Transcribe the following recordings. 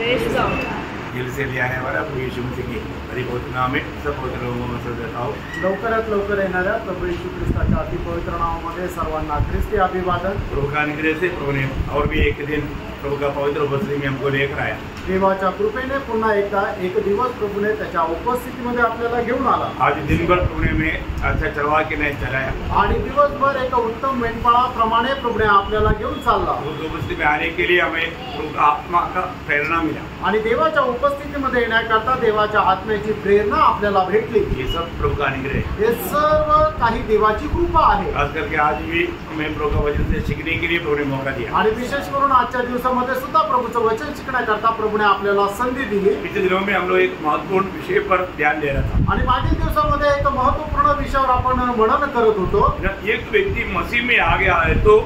Praise God. दिल से ले आने वाला प्रभु यीशु मसीह की परिपवित्र नाम में सब पवित्र लोगों में सब देता हूँ। लवकरात लवकर येणाऱ्या प्रभू येशू ख्रिस्ताच्या अति पवित्र नावामध्ये सर्वांना ख्रिस्ती अभिवादन। प्रभु का अनुग्रह से प्रभु ने और भी एक दिन प्रभु का पवित्र उपस्थिति में हमको लेकर आया। देवाच्या कृपेने पुन्हा एकदा एक दिवस प्रभूने त्याच्या उपस्थितीमध्ये आपल्याला घेऊन आला। आज दिन भर प्रभु ने हमें अच्छा चलवा के नहीं चलाया आणि दिवसभर एक उत्तम मेंढपाळाप्रमाणे प्रभूने आपल्याला घेऊन चालला। उस उपस्थिति में आने के लिए हमें प्रभु का आत्मा का प्रेरणा मिला आणि देवाच्या उपस्थितीमध्ये येण्याकरता देवाच्या आत्म्याची प्रेरणा आपल्याला भेटली। ये सब प्रभु का अनुग्रह है। हे सर्व काही देवाची कृपा आहे। खास करके आज भी हमें प्रभु का वचन से सीखने के लिए प्रभु ने मौका दिया आणि विशेष करून आजच्या दिवसामध्ये सुद्धा प्रभूचं वचन शिकण्याकरता प्रभूने आपल्याला संधी दिली। पिछले दिनों में हम लोग एक महत्वपूर्ण विषय पर ध्यान दे रहा था आणि मागील दिवसामध्ये एक महत्त्वपूर्ण विषयावर आपण मनन करत होतो। एक व्यक्ति मसीह में आ गया है तो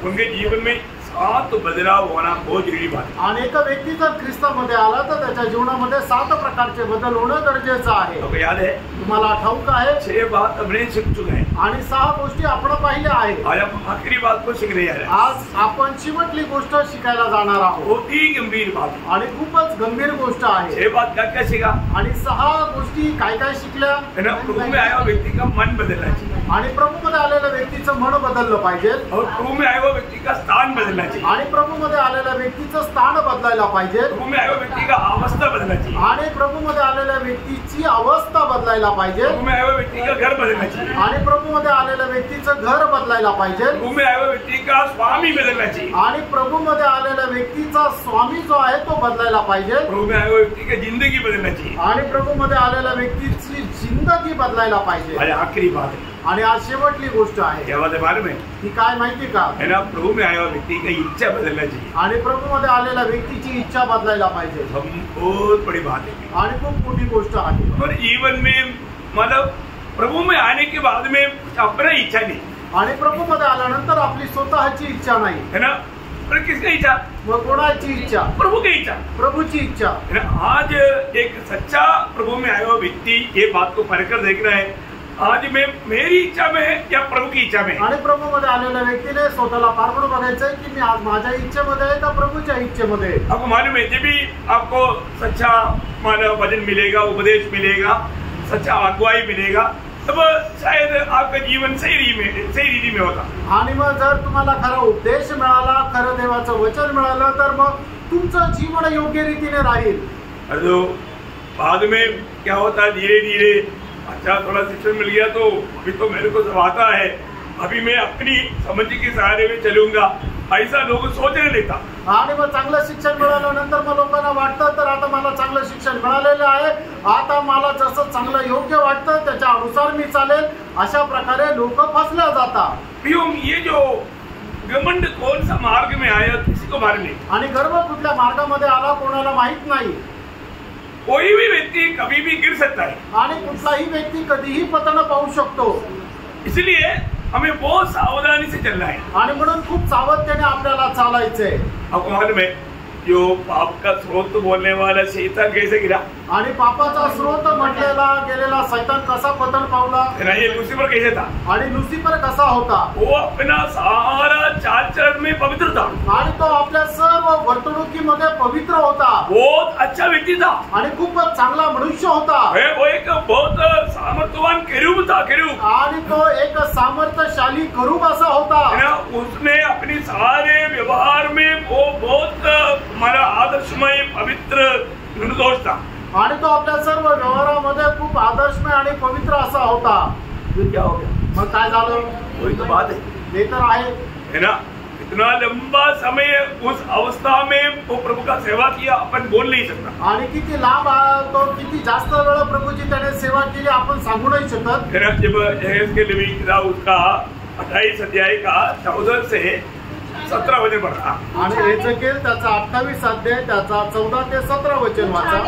उनके जीवन में सात बदलाव होना बहुत जरूरी बात है। आणि एक व्यक्ती जर ख्रिस्तामध्ये आला तर त्याच्या जीवनामध्ये 7 प्रकारचे बदल होणं गरजेचं आहे। आपको याद है? तुम्हाला ठाऊक आहे 6 बात हमने सीख चुके हैं आणि 6 गोष्टी आपण पाहिल्या आहेत। आज हम आखिरी बात को सीखने जा रहे हैं। आज आपण शेवटली गोष्ट शिकायला जाणार आहोत। बहुत ही गंभीर बात है आणि खूपच गंभीर गोष्ट आहे। 6 बात क्या क्या सीखा आणि 6 गोष्टी काय काय शिकल्या? प्रभु में आया हुआ व्यक्ति का मन बदलना चाहिए आणि प्रभूमध्ये आलेल्या व्यक्तीचं मन बदललं पाहिजे और प्रभु में आया हुआ व्यक्ति का स्थान बदलना चाहिए आणि प्रभूमध्ये आलेल्या व्यक्तीचं स्थान बदलायला पाहिजे। प्रभु में आया हुआ व्यक्ति का अवस्था बदलना चाहिए आणि प्रभूमध्ये आलेल्या व्यक्तीची अवस्था बदलायला पाहिजे। प्रभु में आया हुआ व्यक्ति का घर बदलना चाहिए आणि प्रभूमध्ये आलेल्या व्यक्तीचं घर बदलायला पाहिजे। प्रभु में आया हुआ व्यक्ति का स्वामी बदलना चाहिए आणि प्रभूमध्ये आलेल्या व्यक्तीचा स्वामी जो आहे तो बदलायला पाहिजे। प्रभु में आया हुआ व्यक्ति की जिंदगी बदलना चाहिए आणि प्रभूमध्ये आलेल्या व्यक्तीची जिंदगी बदलायला पाहिजे। आज आखिरी बात है आणि आज शेवटली गोष्ट आहे। क्या बात है मालूम है? ही काय माहिती का? है ना, प्रभु में आया हुआ व्यक्ति की इच्छा बदलना चाहिए आणि प्रभूमध्ये आलेल्या व्यक्तीची इच्छा बदलायला पाहिजे। हम बहुत बड़ी बात है आणि खूप मोठी गोष्ट आहे। और जीवन में मतलब प्रभु में आने के बाद में अपना इच्छा नहीं आणि प्रभूमध्ये आल्यानंतर आपली स्वतःची इच्छा नाही है ना, पर किसकी इच्छा? मग कोणाची इच्छा? प्रभु की इच्छा, प्रभूची इच्छा है ना। आज एक सच्चा प्रभु में आया हुआ व्यक्ति ये बात को परखकर देख रहा है आज मैं मेरी इच्छा में है या प्रभु की इच्छा में। आणि प्रभूमध्ये आलेल्या व्यक्तीने स्वतःला पारखून बघायचंय की मी आज माझ्या इच्छेमध्ये आहे का प्रभूच्या इच्छेमध्ये। आपको मालूम है जब भी आपको सच्चा मानव वचन मिलेगा, उपदेश मिलेगा, सच्चा अगुवाई मिलेगा, तब शायद आपका जीवन सही रीति में होता। आणि मग जर तुम्हाला खरा उपदेश मिळाला, खरं देवाचं वचन मिळालं तर मग तुमचं जीवन योग्य रीतीने राहील। तो बाद में क्या होता, धीरे धीरे अच्छा थोड़ा शिक्षण मिल गया तो अभी तो मेरे को सब आता है, अभी मैं अपनी समझ के सहारे में चलूंगा, ऐसा लोग सोचने लगता। आणि मग चांगलं शिक्षण मिळाल्यानंतर मग लोकांना वाटतं तर आता मला चांगलं शिक्षण मिळालेलं आहे, आता मला जसं चांगलं योग्य वाटतं त्याच्या अनुसार मी चालेल, अशा प्रकारे लोक फसल्या जातात। ये जो घमंड कौन सा मार्ग में आया किसी को मालूम नहीं। आणि गर्व कुठल्या मार्गामध्ये आला कोणाला माहित नाही। कोई भी व्यक्ति कभी भी गिर सकता है आणि कुठलाही व्यक्ती कधीही पतन पाहू शकतो। इसलिए हमें बहुत सावधानी से चलना है आणि म्हणून खूप सावधतेने आपल्याला चालायचंय। आपको मालूम है जो पाप का स्रोत बोलने वाला शैतान कैसे गिरा? आणि पापाचा स्रोत म्हटलेला गेलेला शैतान कसा पतन पावला? ये लूसीफर कैसे था? आणि लुसिफर कसा होता? वो अपना सारा चाल चलन में पवित्र था आणि तो आपल्या सर्व वर्तणुकीमध्ये पवित्र होता। बहुत अच्छा व्यक्ति था आणि खूप चांगला मनुष्य होता। वो एक बहुत सामर्थ्यवान केरूब था, केरूब। आणि तो एक सामर्थ्यशाली करूब असा होता। उसने अपनी सारे व्यवहार में वो बहुत हमारा आदर्शमय पवित्र निर्दोष था। आणि तो आपल्या सर्व व्यवहारामध्ये खूप आदर्शमय आणि पवित्र असा होता। क्या हो गया? मग काय झालं? वही तो बात है, हे तर आहे है ना। इतना लंबा समय उस अवस्था में वो प्रभु का सेवा किया, अपन बोल नहीं सकता। आणि किती लांब तो किती जास्त वेळ प्रभूची त्याने सेवा केली आपण सांगू नाही शकत। जब यहेजकेल नबी का उसका 28 अध्याय का 14 से 17 वचन पढ़ा आणि यहेजकेल त्याचा 28 अध्याय त्याचा 14 ते 17 वचन वाचा।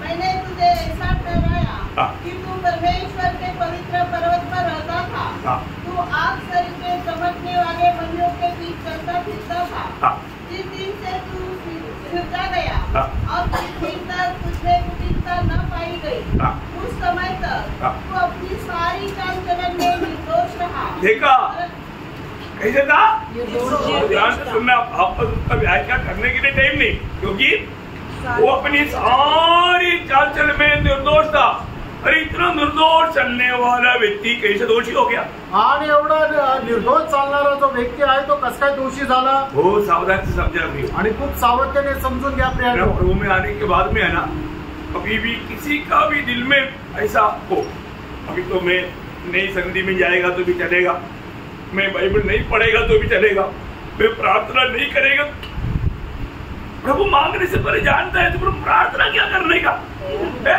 मैंने तुझे ऐसा ठहराया कि तू परमेश्वर के पवित्र पर्वत पर रहता था, तू आग सरीखे चमकने वाले मंदिरों के बीच चलता फिरता था। जिस दिन से तू फिरता गया और जिस दिन तक तुझमें कुटिलता न पाई गई, उस समय तक तू अपनी सारी चाल चलन में निर्दोष रहा। देखा कैसे था? ध्यान से सुनना, आपस उसका व्याख्या करने वो अपनी सारी चाल चल में निर्दोष था। अरे इतना निर्दोष चलने वाला व्यक्ति कैसे दोषी हो गया? आणि एवढा निर्दोष चालणारा जो व्यक्ती आहे तो कस काय दोषी झाला? वो सावधान से समझा भी आणि खूप सावधतेने समजून घ्या प्रियांनो। प्रभु में आने के बाद में है ना, कभी भी किसी का भी दिल में ऐसा हो, अभी तो मैं नई संगति में जाएगा तो भी चलेगा, मैं बाइबल नहीं पढ़ेगा तो भी चलेगा, मैं प्रार्थना नहीं करेगा, प्रभु मांगने से पहले जानता है तो प्रभु प्रार्थना क्या करने का है?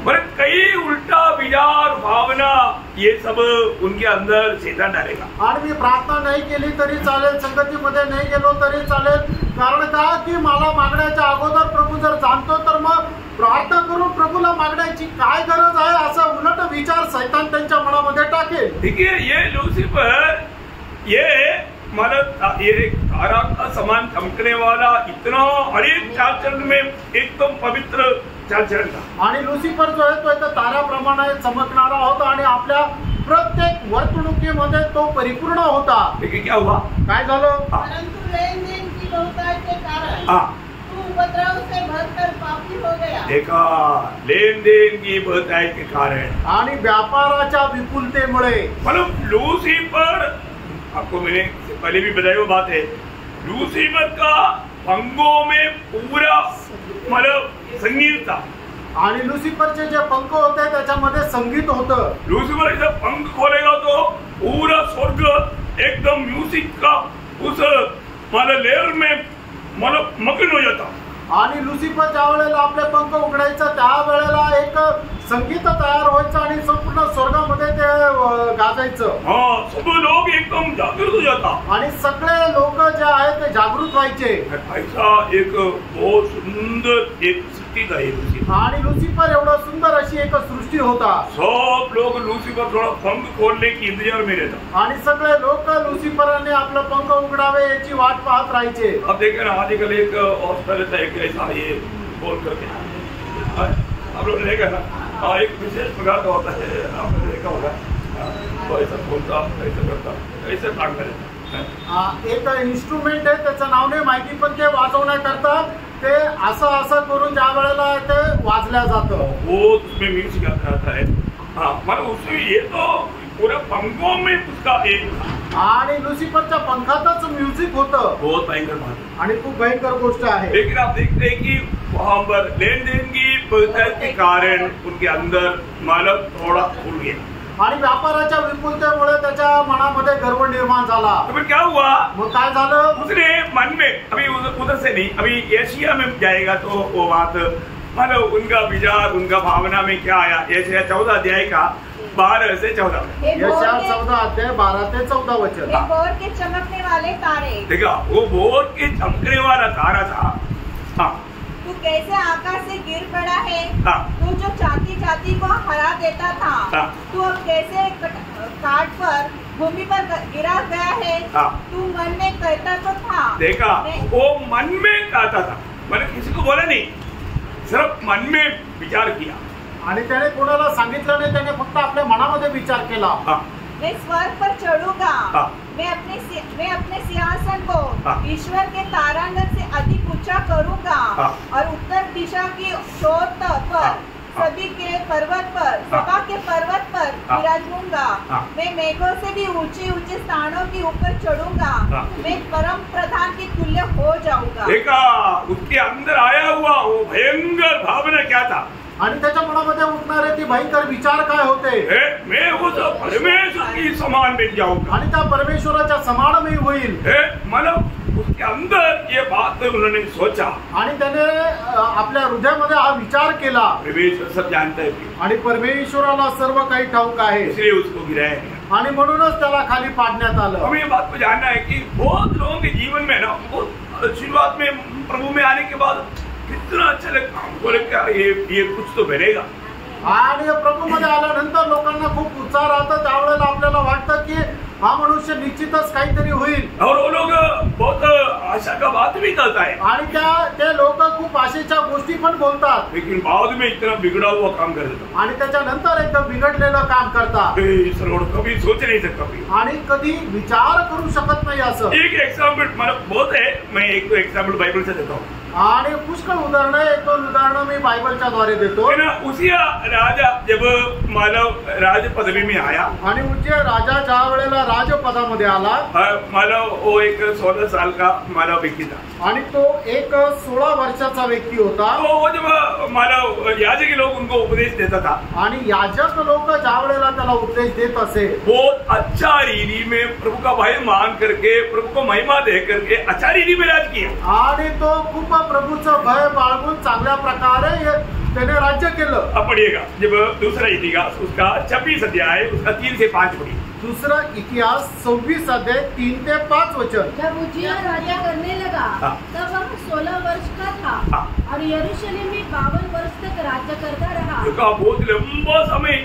पर कई उल्टा विचार भावना ये सब उनके अंदर शैतान डालेगा। आणि मी प्रार्थना नाही केली तरी चालेल, संगतीमध्ये नाही गेलो तरी चालेल, कारण का की मला मागण्याच्या अगोदर प्रभू जर जाणतो तर मग प्रार्थना करून प्रभूला मागण्याची काय गरज आहे, असा उलट विचार शैतान त्यांच्या मनामध्ये टाकेल। देखिए ये लूसीफर ये मतलब ये तारा का समान चमकने वाला इतना हर एक चाल चलन में एकदम पवित्र चाल चलन था। आणि लुसिफर जो आहे तो एक ताऱ्याप्रमाणे चमकणारा होता आणि आपल्या प्रत्येक वर्तणुकीमध्ये तो परिपूर्ण होता। देखिए क्या हुआ, काय झालं? परंतु लेन देन की बहुतायत के कारण तू उपद्रव से भरकर पापी हो गया। देखा, लेन देन की बहुतायत के कारण आणि व्यापाराच्या विपुलतेमुळे मतलब लूसीफर, आपको मैंने पहले भी बताई वो बात है, लूसीफर का पंखों में पूरा मतलब संगीत था। आणि लुसिफरचे जे पंख होते त्याच्यामध्ये संगीत होतं। लूसीफर जब पंख खोलेगा तो पूरा स्वर्ग एकदम म्यूजिक का उस मतलब लेयर में मतलब मग्न हो जाता। आणि लुसिफर ज्या वेळेला आपले पंख उघडायचं त्या वेळेला एक संगीत तयार व्हायचं आणि संपूर्ण स्वर्गामध्ये ते गाजायचं। हाँ, सब लोग एकदम जागृत हो जाता आणि सगळे लोक जे आहेत ते जागृत व्हायचे। ऐसा एक बहुत सुंदर एक सृष्टि था ये लूसीफर। आणि लुसिफर एवढं सुंदर अशी एक सृष्टी होता। सब लोग लूसीफर थोड़ा पंख खोलने की इंतजार में रहता। आणि सगळे लोक लुसिफरने आपलं पंख उघडावे याची वाट पाहत राहायचे। अब देखे ना, आजकल एक हॉस्पिटल है ऐसा ये बोल करके आप लोग देखा ना, एक विशेष प्रकार का होता है, आपने देखा होगा, तो ऐसा बोलता ऐसा करता ऐसे काम करेगा। एक इन्स्ट्रुमेंट आहे त्याचं नाव नाही माहिती, पण ते वाजवण्याकरता ते असं करून ज्या वेळेला ते वाजल्या जातं वो उसमें म्यूजिक आता है। हाँ, मतलब उसमें ये तो पूरा पंखों में उसका एक आणि लुसिफरच्या पंखातच म्युझिक होतं। बहुत भयंकर बात है आणि खूप भयंकर गोष्ट आहे। लेकिन आप देखते हैं कि वहाँ पर लेन देन की बहुतायत के कारण उनके अंदर मालक थोड़ा फूल गया आणि व्यापाराच्या विपुलतेमुळे त्याच्या मनामध्ये गर्व निर्माण झाला। तो फिर क्या हुआ, मग काय झालं? उसने मन में अभी उधर से नहीं, अभी एशिया में जाएगा तो वो बात मतलब उनका विचार उनका भावना में क्या आया। एशिया 14 अध्याय का 12 से 14 यशाया 14 अध्याय 12 ते 14 वचन। भोर के चमकने वाले तारे, देखा वो भोर के चमकने वाला तारा था। हाँ, तू कैसे आकाश से गिर पड़ा है। हाँ, तू जो जाति जाति को हरा देता था, हाँ, तू अब कैसे काट पर भूमि पर गिरा गया है। हाँ, तू मन में कहता तो था। देखा वो मन में कहता था, मैंने किसी को बोला नहीं, सिर्फ मन में विचार किया। आणि त्याने कोणाला सांगितलं नाही, त्याने फक्त आपल्या मनामध्ये विचार केला। हाँ, मैं स्वर्ग पर चढ़ूंगा। हाँ, मैं अपने सिंहासन को हाँ, ईश्वर के तारांगण से अधिक ऊंचा करूंगा। हाँ, और उत्तर दिशा की शोर पर हाँ, सभी के पर्वत पर सभा के पर्वत पर विराजूंगा। मैं मेघों से भी ऊंचे ऊंचे स्थानों के ऊपर चढ़ूंगा। मैं परम प्रधान की तुल्य हो जाऊंगा। देखा उसके अंदर आया हुआ वो भयंकर भावना क्या था, आणि त्याच्या मनामध्ये उठणारे ती भयंकर विचार काय होते? मैं उस परमेश्वर की समान बन जाऊंगा आणि त्या परमेश्वराच्या समान मी होईल। मतलब उसके अंदर ये बात उन्होंने सोचा आणि त्याने आपल्या हृदयामध्ये हा विचार केला। परमेश्वर सब जानता है आणि परमेश्वराला सर्व काही ठाऊक आहे, इसलिए उसको गिराया गया आणि म्हणूनच त्याला खाली पाडण्यात आलं। हमें ये बात को जानना है कि बहुत लोगों के जीवन में ना शुरुआत में प्रभु में आने के बाद कितना अच्छा लगता, बोले क्या ये कुछ तो बनेगा। आणि प्रभूमध्ये आल्यानंतर लोकांना खूप उत्साह राहतो, त्यावेळेला आपल्याला वाटतं की हा मनुष्य निश्चितच काहीतरी होईल। और वो लोग बहुत आशा का बात भी करता है आणि ते लोक खूप आशेच्या गोष्टी पण बोलतात, लेकिन बाद में इतना बिगड़ा हुआ काम कर देता आणि त्याच्यानंतर एकदम बिघडलेलं काम करतात कभी सोच नहीं सकता कभी आणि कधी विचार करू शकत नाही। असं एक एग्जाम्पल मतलब बहुत है, मैं एक तो एग्जाम्पल बाइबल से देता हूँ। आणि पुष्कळ उदाहरणं, 1-2 उदाहरणं मी बायबलच्या द्वारे देतो. उसिया राजा जब मानव राज पदवी में आया, आणि उज्जय राजा ज्या वेळेला राजपदामध्ये आला, मानव वो एक 16 साल का मानव व्यक्ती था, आणि तो एक 16 वर्षाचा व्यक्ती होता. तो वो जब मानव याजक लोग उनको उपदेश देता था, आणि याजक लोक ज्या वेळेला त्याला उपदेश देत असे, बहुत अच्छा रीति में प्रभु का भय मान करके, प्रभु को महिमा दे करके अच्छा रीति में राज किया. आणि तो खूप प्रभूचं भय बाळगून चांगल्या प्रकारे त्याने राज्य केलं. अब पढ़िएगा जब दूसरा इतिहास उसका 26 अध्याय उसका 3 से 5 पढ़िए. दूसरा इतिहास 26 अध्याय 3 से 5 वचन. जब उज्जिया राजा करने लगा तब वह 16 वर्ष का था और यरूशलेम में 52 वर्ष तक राज्य करता रहा. बहुत लंबा समय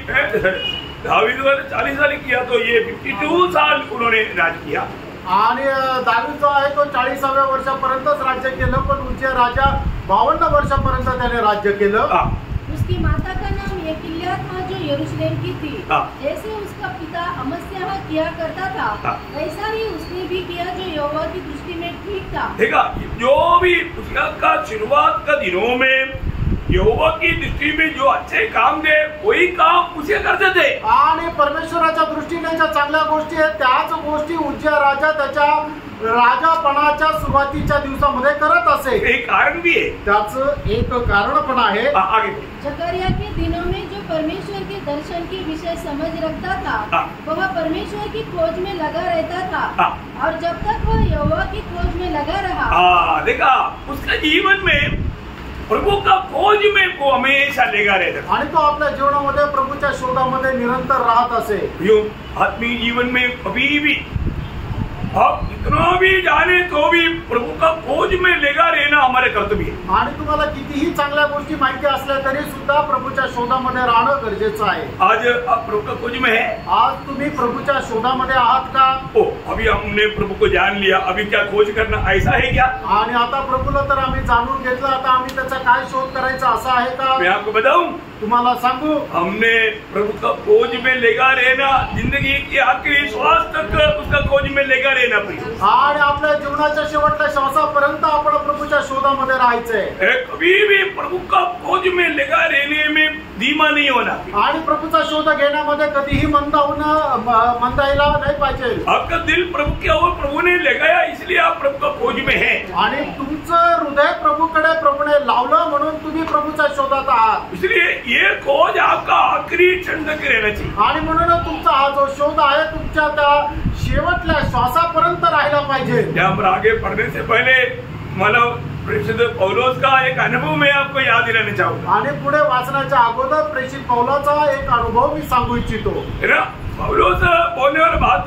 दावीद ने 40 साल किया, तो ये 52 साल उन्होंने राज किया. आणि दावीद जो आहे तो 40व्या वर्षापर्यंतच राज्य केलं, पण उज्जिया राजा 52 वर्षापर्यंत त्याने राज्य केलं. उसकी माता का नाम यकिल्या था जो यरूशलेम की थी. जैसे उसका पिता अमस्याह किया करता था वैसा ही उसने भी किया जो यहोवा की दृष्टि में ठीक था. देखा, जो भी उसका शुरुआत का दिनों में यहोवा की दृष्टि में जो अच्छे काम थे वही काम उसे करते थे. आणि परमेश्वराच्या दृष्टीने ज्या चांगल्या गोष्टी आहेत त्याच गोष्टी उज्जिया राजा त्याच्या राजापणाच्या सुरुवातीच्या दिवसामध्ये करत असे. एक कारण भी है, त्याचं एक कारण पण आहे. आगे जकरिया के दिनों में जो परमेश्वर के दर्शन के विषय समझ रखता था वह परमेश्वर की खोज में लगा रहता था, और जब तक वह यहोवा की खोज में लगा रहा. देखा, उसका जीवन में प्रभु का खोज में वो हमेशा लगा रहता. आणि तो आपल्या जीवनामध्ये प्रभूच्या शोधामध्ये निरंतर राहत असे. आत्मीय जीवन में कभी भी आप इतना भी जाने तो भी प्रभु का खोज में लगा रहना हमारे कर्तव्य है. आणि तुम्हाला कितीही चांगल्या गोष्टी माहिती असल्या तरी सुद्धा प्रभूच्या शोधामध्ये राहणं गरजेचं आहे. आज आप प्रभु का खोज में है? आज तुम्ही प्रभूच्या शोधामध्ये आहात का? अभी हमने प्रभु को जान लिया, अभी क्या खोज करना, ऐसा है क्या? आणि आता प्रभूला तर आम्ही जाणून घेतलं, आता आम्ही त्याचा काय शोध करायचा असा आहे का? मैं आपको बताऊं, तुम्हाला सांगू, हमने प्रभु का खोज में लगा रहना, जिंदगी की आखिरी श्वास तक उसका खोज में लगा रहना पाहिजे. आणि आपल्या जीवनाच्या शेवटच्या श्वासापर्यंत आपण प्रभूच्या शोधामध्ये राहायचंय. कभी भी प्रभु का खोज में लगा रहने में धीमा नहीं होना. आणि प्रभूचा शोध घेण्यामध्ये कधीही मंदायला नाही पाहिजे. आपका दिल प्रभु के ओर प्रभु ने लगाया, इसलिए आप प्रभु का खोज में है. आणि तुमचं हृदय प्रभूकडे प्रभूने लावलं म्हणून तुम्ही प्रभूच्या शोधात आहात. इसलिए ये खोज आपका आखिरी क्षण तक रहना चाहिए. आणि म्हणून तुमचा हा जो शोध आहे तुमच्या त्या शेवटल्या श्वासापर्यंत राहिला पाहिजे. यहाँ पर आगे पढ़ने से पहले मतलब प्रेषित पौलोस का एक अनुभव मैं आपको याद दिलाना चाहूंगा. आणि पुढे वाचनाच्या अगोदर प्रेषित पौलाचा एक अनुभव मी सांगू इच्छितो. पौलोस बोलने वाला बात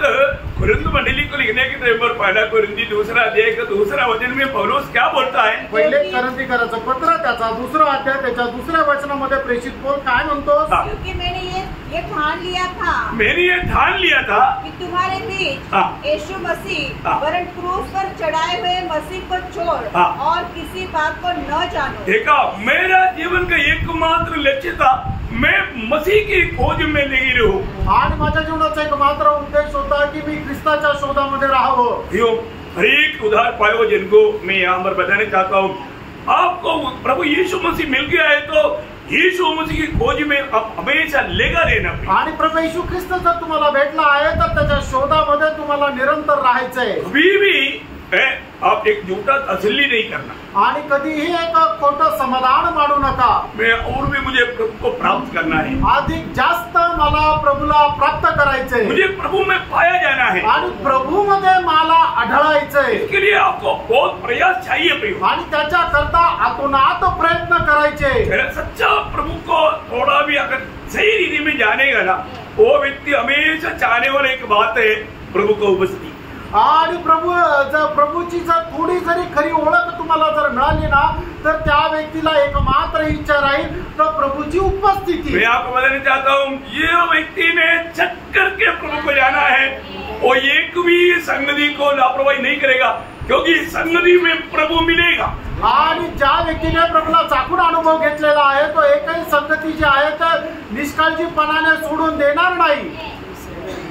कुरिन्थ मंडली को लिखने के टाइम पर पहला कुरिन्थी दूसरा अध्याय का दूसरा वचन में पौलोस क्या बोलता है? पहिले करंथीकराचं पत्र त्याचा दुसरा अध्याय त्याच्या दुसऱ्या वचनामध्ये प्रेषित पौल काय म्हणतो? क्योंकि मैंने ये ठान लिया था कि तुम्हारे बीच यीशु मसीह वरन क्रूस पर चढ़ाए हुए मसीह को छोड़ और किसी बात को न जानो. देखा, मेरा जीवन का एकमात्र लक्ष्य था मैं मसीह की खोज में लगी रहूं. आणि माझ्या जीवनाचा एक मात्र उद्देश होता की मी ख्रिस्ताच्या शोधामध्ये राहावं. हर एक उधार पाए हुए जिनको मैं यहाँ पर बताना चाहता हूँ, आपको प्रभु यीशु मसीह मिल गया है तो यीशु मसीह की खोज में आप हमेशा लगा रहना. आणि प्रभू येशू ख्रिस्त जर तुम्हाला भेटला आहे तर त्याच्या शोधामध्ये तुम्हाला निरंतर राहायचंय. कभी भी आप एक झूठा तसल्ली नहीं करना. आणि कधीही एक खोटं समाधान मानू नका. मैं और भी मुझे प्रभु को प्राप्त करना है. अधिक जास्त मला प्रभूला प्राप्त करायचंय. मुझे प्रभु में पाया जाना है. आणि प्रभू मध्ये मला आढळायचंय. इसके लिए आपको बहुत प्रयास चाहिए. आणि त्याच्या करता आतोनात प्रयत्न करायचे. सच्चा प्रभु को थोड़ा भी अगर सही रीति में जानेगा ना, वो व्यक्ति हमेशा चाहने वाला एक बात है प्रभु को उपस्थिति. आणि प्रभूची जर थोडी जरी खरी ओळख तुम्हाला जर मिळाली ना तर त्या व्यक्तीला एक मात्र इच्छा राहील तर प्रभूची उपस्थिती. मैं आपको बताना चाहता हूँ, ये व्यक्ति ने चक्कर के प्रभु को जाना है, वो एक भी संगति को लापरवाही नहीं करेगा, क्योंकि संगति में प्रभु मिलेगा. आणि ज्या व्यक्तीने प्रभूला चाकून अनुभव घेतलेला आहे तो एकही संगती जी आहे तर निष्काळजीपणाने सोडून देणार नाही.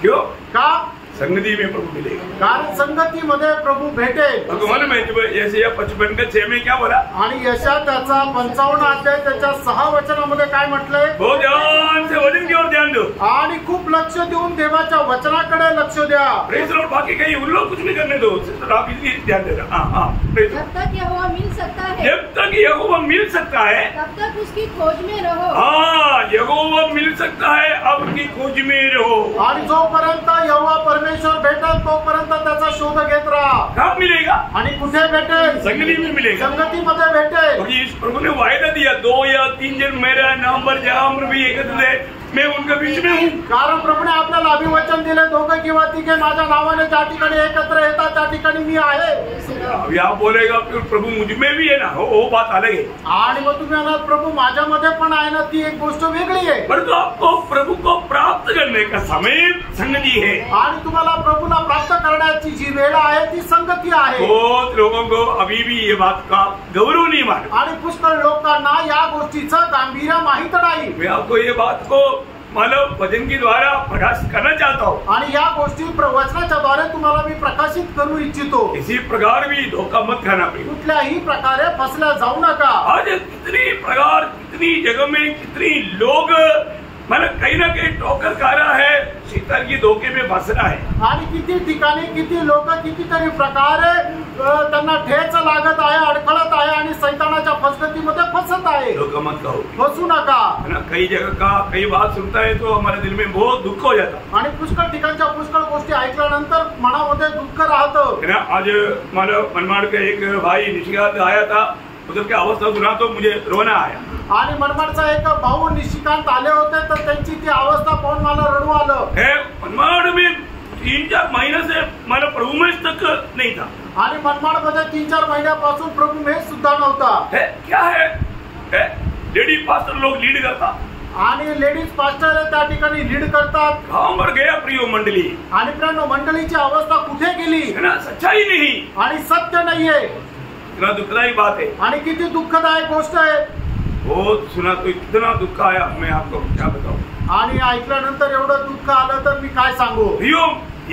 क्यों? का? संगति में प्रभु मिलेगा। कारण संगतीमध्ये प्रभु भेटेल। भगवान में यशाया 55:6 में क्या बोला? आणि यशा त्याचा 55 अध्याय त्याच्या 6 वचनामध्ये काय म्हटलंय? बहुत ध्यान से वचन की ओर ध्यान दो आणि खूप लक्ष देऊन देवाच्या वचनाकडे लक्ष द्या। Praise Lord. बाकी कहीं उन लोग कुछ भी करने दो, सिस्टर आप इसलिए ध्यान देना। हाँ प्रेज लॉर्ड। जब तक यहोवा मिल सकता है, जब तक यहोवा मिल सकता है तब तक उसकी खोज में रहो। हाँ, यहोवा मिल सकता है, अब की खोज में रहो। आणि जोपर्यंत यहोवा परमेश्वर भेटेल तोपर्यंत त्याचा शोध घेत राहा। कब मिलेगा? आणि कुठे भेटेल? संगति में मिलेगा। संगतीमध्ये भेटेल। क्योंकि इस प्रभु ने वायदा दिया, 2 या 3 जन मेरा नाम पर जहाँ पर भी एकत्र है मैं उनके बीच में हूँ। कारण प्रभूने आपल्याला अभिवचन दिले, 2 किंवा 3 माझ्या नावाने ज्या ठिकाणी एकत्र येतात त्या ठिकाणी मी आहे। अब यहाँ बोलेगा फिर प्रभु मुझ में भी है ना, वो बात अलग है। आणि मग तुम्ही म्हणाल प्रभू माझ्यामध्ये पण आहे ना, ती एक गोष्ट वेगळी आहे। परंतु आपको प्रभु को प्राप्त करने का समय संगति है। आणि तुम्हाला प्रभूला प्राप्त करण्याची जी वेळ आहे ती संगती आहे। बहुत लोगों को अभी भी ये बात का गौरव नहीं मालूम। आणि पुष्कळ लोकांना या गोष्टीचं गांभीर्य माहित नाही। मैं आपको ये बात को मतलब वचन के द्वारा प्रकाश करना चाहता हूँ। आणि या गोष्टी वचनाच्या द्वारे तुम्हाला मी प्रकाशित करू इच्छितो। किसी प्रकार भी धोखा मत खाना पड़े, कुठल्याही प्रकारे फसल्या जाऊ नका। आज कितनी प्रकार, कितनी जगह में कितनी लोग मतलब कहीं ना कहीं ठोकर खा रहा है, शैतान की धोखे में फंस रहा है। आणि किती ठिकाणी किती लोक कितीतरी प्रकारे त्यांना ठेच लागत आहे, अडखळत आहे आणि शैतानाच्या फसगतीमध्ये फसत आहे। धोखा मत खाओ, फसू नका। है ना। कई जगह का कई बात सुनता है तो हमारे दिल में बहुत दुख हो जाता आणि पुष्कळ ठिकाणच्या पुष्कळ गोष्टी ऐकल्यानंतर मनामध्ये दुःख राहतं, है ना। आज मतलब मनमाड़ का एक भाई निशिकांत आया था, उधर की अवस्था सुना तो मुझे रोना आया। आणि मनमाडचा एक भाऊ निशिकांत आले होते तर त्यांची ती अवस्था पाहून मला रडू आलं। मनमाड़ में 3-4 महीने से मतलब प्रभु में तक नहीं था। आणि मनमाडमध्ये 3-4 महिन्यापासून प्रभू में सुद्धा नव्हता। क्या है लेडी पास्टर लोग लीड करता आणि लेडीज पास्टर त्या ठिकाणी लीड करतात। कहाँ पर गया प्रियो मंडली? आणि प्रियो मंडळीची अवस्था कुठे गेली? है ना, सच्चाई नहीं आणि सत्य नाहीये। इतना दुखदायी बात है आणि किती दुःखदायक गोष्ट आहे। बहुत सुना तो इतना दुख आया, मैं आपको क्या बताऊं। आणि ऐकल्यानंतर एवढं दुःख आलं तर मी काय सांगू। प्रियो,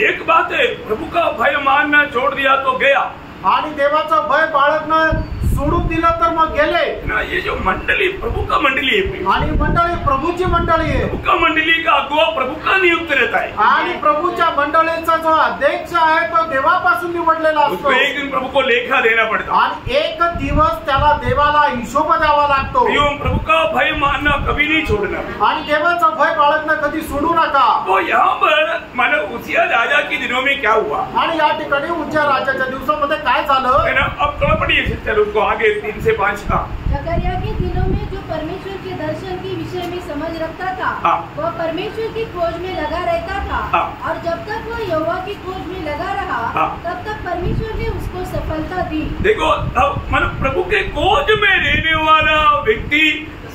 एक बात है, प्रभु का भय मानना छोड़ दिया तो गया। आणि देवाचं भय बाळगणं सोडून दिलं तर मग गेले ना। ये जो मंडली प्रभु का मंडली है, आणि मंडळी प्रभूची मंडळी आहे। प्रभु का मंडली का अगुवा प्रभु का नियुक्त रहता है। आणि प्रभूच्या मंडळीचा जो अध्यक्ष आहे तो देवापासून निवडलेला असतो। उसको एक दिन प्रभु को लेखा देना पड़ता। आणि एक दिवस त्याला देवाला हिशोब द्यावा लागतो। प्रभु का भय मानना कभी नहीं छोड़ना। आणि देवाचं भय बाळगणं कधी सोडू नका। तो यहाँ पर मानो उसिया राजा के दिनों में क्या हुआ? आणि या ठिकाणी उज्या राजाच्या दिवसामध्ये काय झालं है ना। अब थोड़ा पढ़िए सिस्टर उसको आगे 3 से 5 का। जकरिया के दिनों में जो परमेश्वर के दर्शन के विषय में समझ रखता था, वह परमेश्वर की खोज में लगा रहता था। और जब तक वह यहोवा की खोज में लगा रहा, तब तक परमेश्वर ने उसको सफलता दी। देखो, अब मतलब प्रभु के खोज में रहने वाला व्यक्ति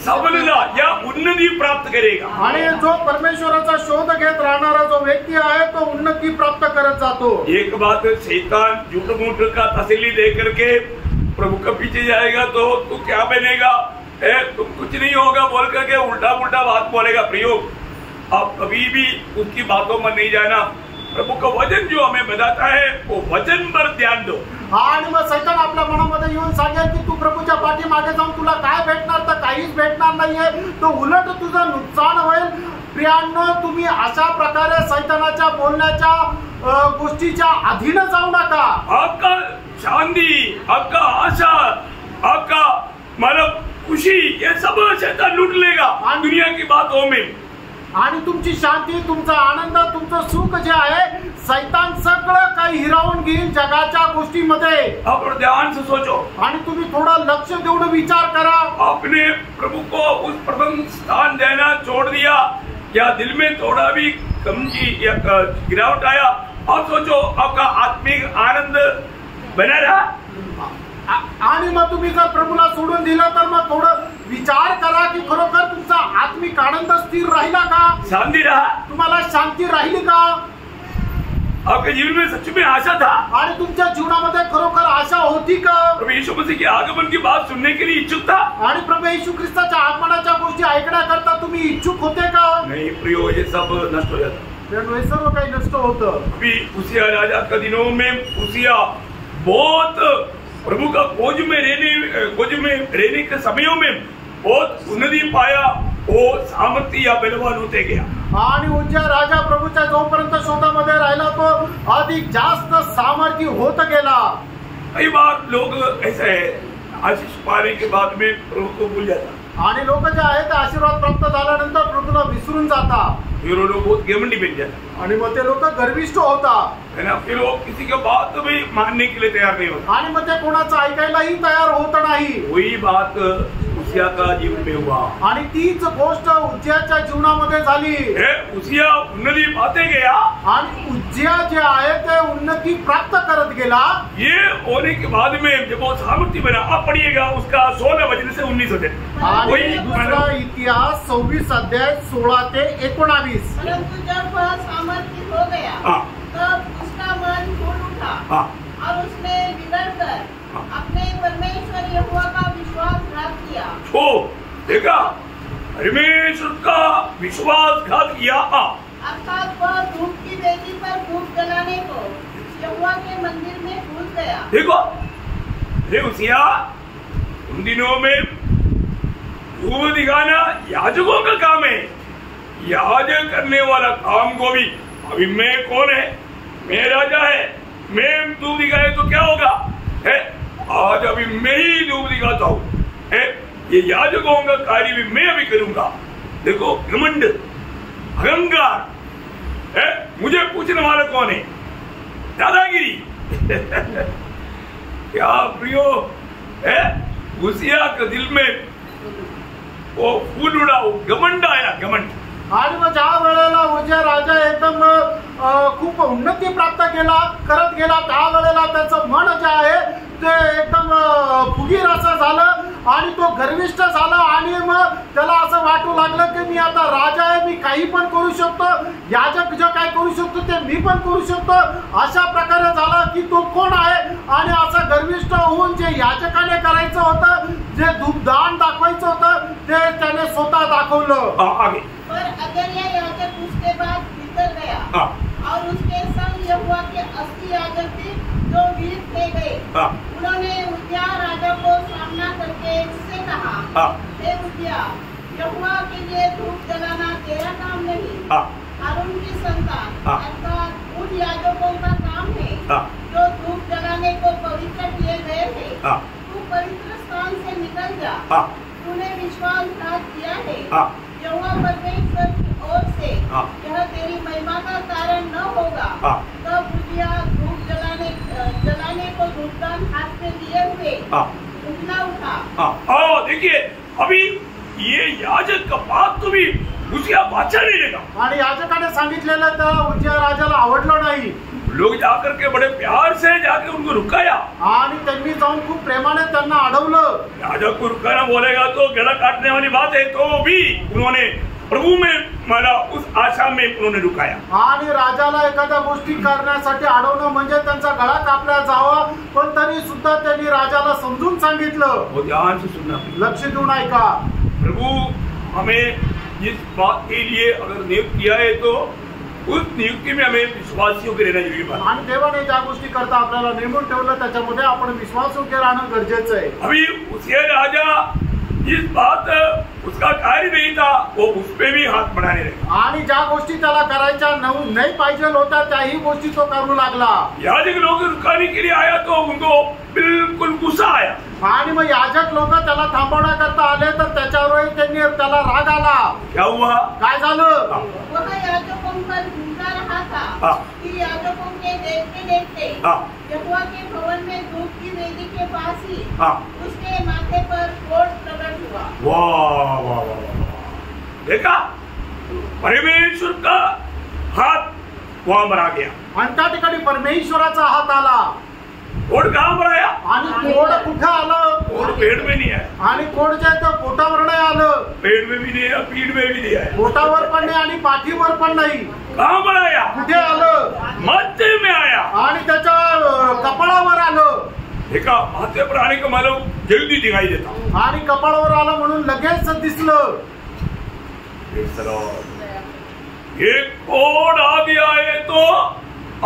सफलता या उन्नति प्राप्त करेगा। आणि जो परमेश्वराचा शोध घेत राहणारा जो व्यक्ती आहे तो उन्नती प्राप्त करत जातो। एक बात, शैतान झूठ मूठ का तसल्ली दे करके प्रभु के पीछे जाएगा तो तू क्या बनेगा, तुम कुछ नहीं होगा बोल करके उल्टा पुल्टा बात बोलेगा। प्रयोग आप कभी भी उसकी बातों में नहीं जाना। प्रभु का वचन जो हमें बताता है वो वचन पर ध्यान दो। आणि मग सैतान आपल्या मनामध्ये येऊन सांगेल की तू प्रभूच्या पाठीमागे जाऊन तुला काय भेटणार, तर काहीच भेटणार नाहीये, तो उलट तुझं नुकसान होईल। प्रियांनो, तुम्ही अशा प्रकारे सैतानाच्या बोलण्याच्या गोष्टीच्या अधीन जाऊ नका। आपका शांति, आपका आशा, आपका मतलब खुशी, ये सब शैतान लूट लेगा दुनिया की बातों में। आणि तुमची शांती, तुमचा आनंद, तुमचं सुख जे आहे सैतान सगळं काही हिरावून घेईल जगाच्या गोष्टीमध्ये। आप ध्यान से सोचो आणि तुम्ही थोड़ा लक्ष देऊन विचार करा। आपने प्रभु को उस प्रथम स्थान देना छोड़ दिया या दिल में थोड़ा भी कमी या गिरावट आया, आप सोचो आपका आत्मिक आनंद बना रहा। आणि मग तुम्ही जर प्रभूला सोडून दिलं तर मग थोडं विचार करा की खरोखर तुमचा आत्मिक आनंद स्थिर राहिला का, शांति रहा, तुम्हाला शांती राहिली का, आपके जीवन में सच में आशा था, आणि तुमच्या जीवनामध्ये खरोखर आशा होती का, प्रभु यीशु मसीह के आगमन की बात सुनने के लिए इच्छुक था, आणि प्रभू येशू ख्रिस्ताच्या आगमनाच्या गोष्टी ऐकण्याकरता तुम्ही इच्छुक होते का? नहीं प्रियो, ये सब नष्ट हो जाता। त्यामुळे सर्व काही नष्ट होतं. अभी उसिया राजा का दिनों में उसिया बहुत प्रभु का खोज में रहने के समयों में बहुत उन्नति पाया. वो सामर्थ्य या बलवान होते गया. आणि उज्जया राजा प्रभूच्या जोपर्यंत शोधामध्ये राहिला तो अधिक जास्त सामर्थ्य होत गेला. कई बार लोग ऐसे है आशीष पाने के बाद में प्रभु को भूल जाता. आणि लोक जे आहेत आशीर्वाद प्राप्त झाल्यानंतर प्रभूला विसरून जाता. फिर वो लोग बहुत घमंडी बन जाते आणि मग ते लोक गर्विष्ठ होता. है ना. फिर वो किसी के बात भी मानने के लिए तैयार नहीं होता. आणि मग ते कोणाचं ऐकायलाही तयार होत नाही. वही बात उसिया का जीवन में हुआ. आणि तीच गोष्ट उज्जयाच्या जीवनामध्ये झाली. उसिया उन्नति पाते गया. आणि उज्जया जे आहे ते उन्नती प्राप्त करत गेला. ये होने के बाद में जब वो सामर्थ्य बना, आप पढ़िएगा उसका 16 वचन से 19 वचन. आणि दुसरा इतिहास 26 अध्याय 16 ते 19. परंतु जब वह सामर्थ्य हो गया तब उसका मन फूल उठा और उसने बिगड़कर अपने परमेश्वर यहोवा का विश्वासघात किया. हो देखा, परमेश्वर का विश्वासघात किया. अर्थात वह धूप की वेदी पर धूप जलाने को यहोवा के मंदिर में घुस गया. देखो ये उसिया उन दिनों में धूप दिखाना याजकों का काम है. याजक करने वाला काम को भी, अभी मैं कौन है, मैं राजा है, मैं धूप दिखाए तो क्या होगा है. आज अभी मैं ही धूप दिखाता हूँ है. ये याजकों का कार्य भी मैं अभी करूंगा. देखो घमंड अहंकार है. मुझे पूछने वाला कौन है, दादागिरी. क्या प्रियो है. उसिया के दिल में वो फूल उड़ा, घमंड आया, घमंड. आणि मग ज्या वेळेला उज्जया राजा एकदम खूप उन्नती प्राप्त करत गेला त्यावेळेला त्याचं मन जे आहे ते एकदम फुगीर असं झालं आणि तो गर्विष्ठ झाला. आणि मग त्याला असं वाटू लागलं की मी आता राजा आहे, मी काही पण करू शकतो, याजक जे काय करू शकतो ते मी पण करू शकतो. अशा प्रकारे झाला की तो कोण आहे. आणि असं गर्विष्ठ होऊन जे याजकाने करायचं होतं, जे धूपदान दाखवायचं होतं ते त्याने स्वतः दाखवलं. पर अगरिया याजक उसके बाद भीतर गया और उसके संग यहोवा के 80 याजक थे जो वीर थे गए. उन्होंने उज्जया राजा को सामना करके उससे कहा, हे उज्जया, यहोवा के लिए धूप जलाना तेरा काम नहीं, हारून की संतान अर्थात उन याजकों का काम है जो धूप जलाने को पवित्र किए गए थे. तू पवित्र स्थान से निकल जा. तूने विश्वासघात किया है. यहोवा परमेश्वर की ओर से यह तेरी महिमा का कारण न होगा. तब उज्जया धूप जलाने को धूपदान हाथ में लिए हुए उठना उठा. देखिए अभी ये याजक का बात तो भी उसिया बादशाह नहीं देगा. आणि याजकाने सांगितलेलं तर उज्जया राजाला आवडलं नाही. लोग जाकर के बड़े प्यार से जाके उनको रुकाया आणि त्यांनी जाऊन खूप प्रेमाने त्यांना अडवलं. राजा को रुकाना बोलेगा तो गला काटने वाली बात है. तो भी उन्होंने प्रभु में मला उस आशा में उन्होंने रुकाया. आणि राजाला एखाद्या गोष्टी करण्यासाठी अडवणं म्हणजे त्यांचा गळा कापला जावा. पण तरी सुद्धा त्यांनी राजाला समजून सांगितलं. वो ध्यान से सुनना, लक्ष देऊन ऐका. प्रभु हमें इस बात के लिए अगर नियुक्त किया है तो उस नियुक्ती में हमें विश्वासियों के रहना जरूरी है. आणि देवाने ज्या गोष्टी करता आपल्याला नेमून ठेवलं त्याच्यामध्ये आपण विश्वासयोग्य राहणं गरजेचं आहे. अभी उसिया राजा जिस बात उसका कार्य नहीं था वो उस पे भी हाथ बढ़ाने लगा. आणि ज्या गोष्टी त्याला करायच्या नाही पाहिजे होत्या त्याही गोष्टी तो करू लागला. याजक लोग रुकाने के लिए आया तो उनको बिल्कुल गुस्सा आया. आणि मग याजक लोक त्याला थांबवण्याकरता आले तर त्याच्यावर त्याला राग आला. क्या हुआ, काय झालं. वह याजकों पर झूठा रहा था कि याजकों के देखते देखते यहोवा के भवन में धूप की वेदी के पास ही उसके माथे पर कोट प्रकट हुआ. वाह वाह वाह. देखा परमेश्वर का हाथ वहां मरा गया. आणि त्या ठिकाणी परमेश्वराचा हात आला. कोट कहाँ मराया. आणि कोट कुठे आलं. कोट पेट में नहीं है. आणि कोट जे आहे पोटावर नाही आलं. पेट में भी नहीं है, पीठ में भी नहीं है. पोटावर पण नाही आणि पाठीवर पण नाही. कहाँ मराया. कुठे आलं. मध्य में आया. आणि त्याच्या कपाळावर आलं. देखा माथे पर आने का मालूम जल्दी दिखाई देता. आणि कपाळावर आलं म्हणून लगेच दिसलं. एक कोड आ गया है तो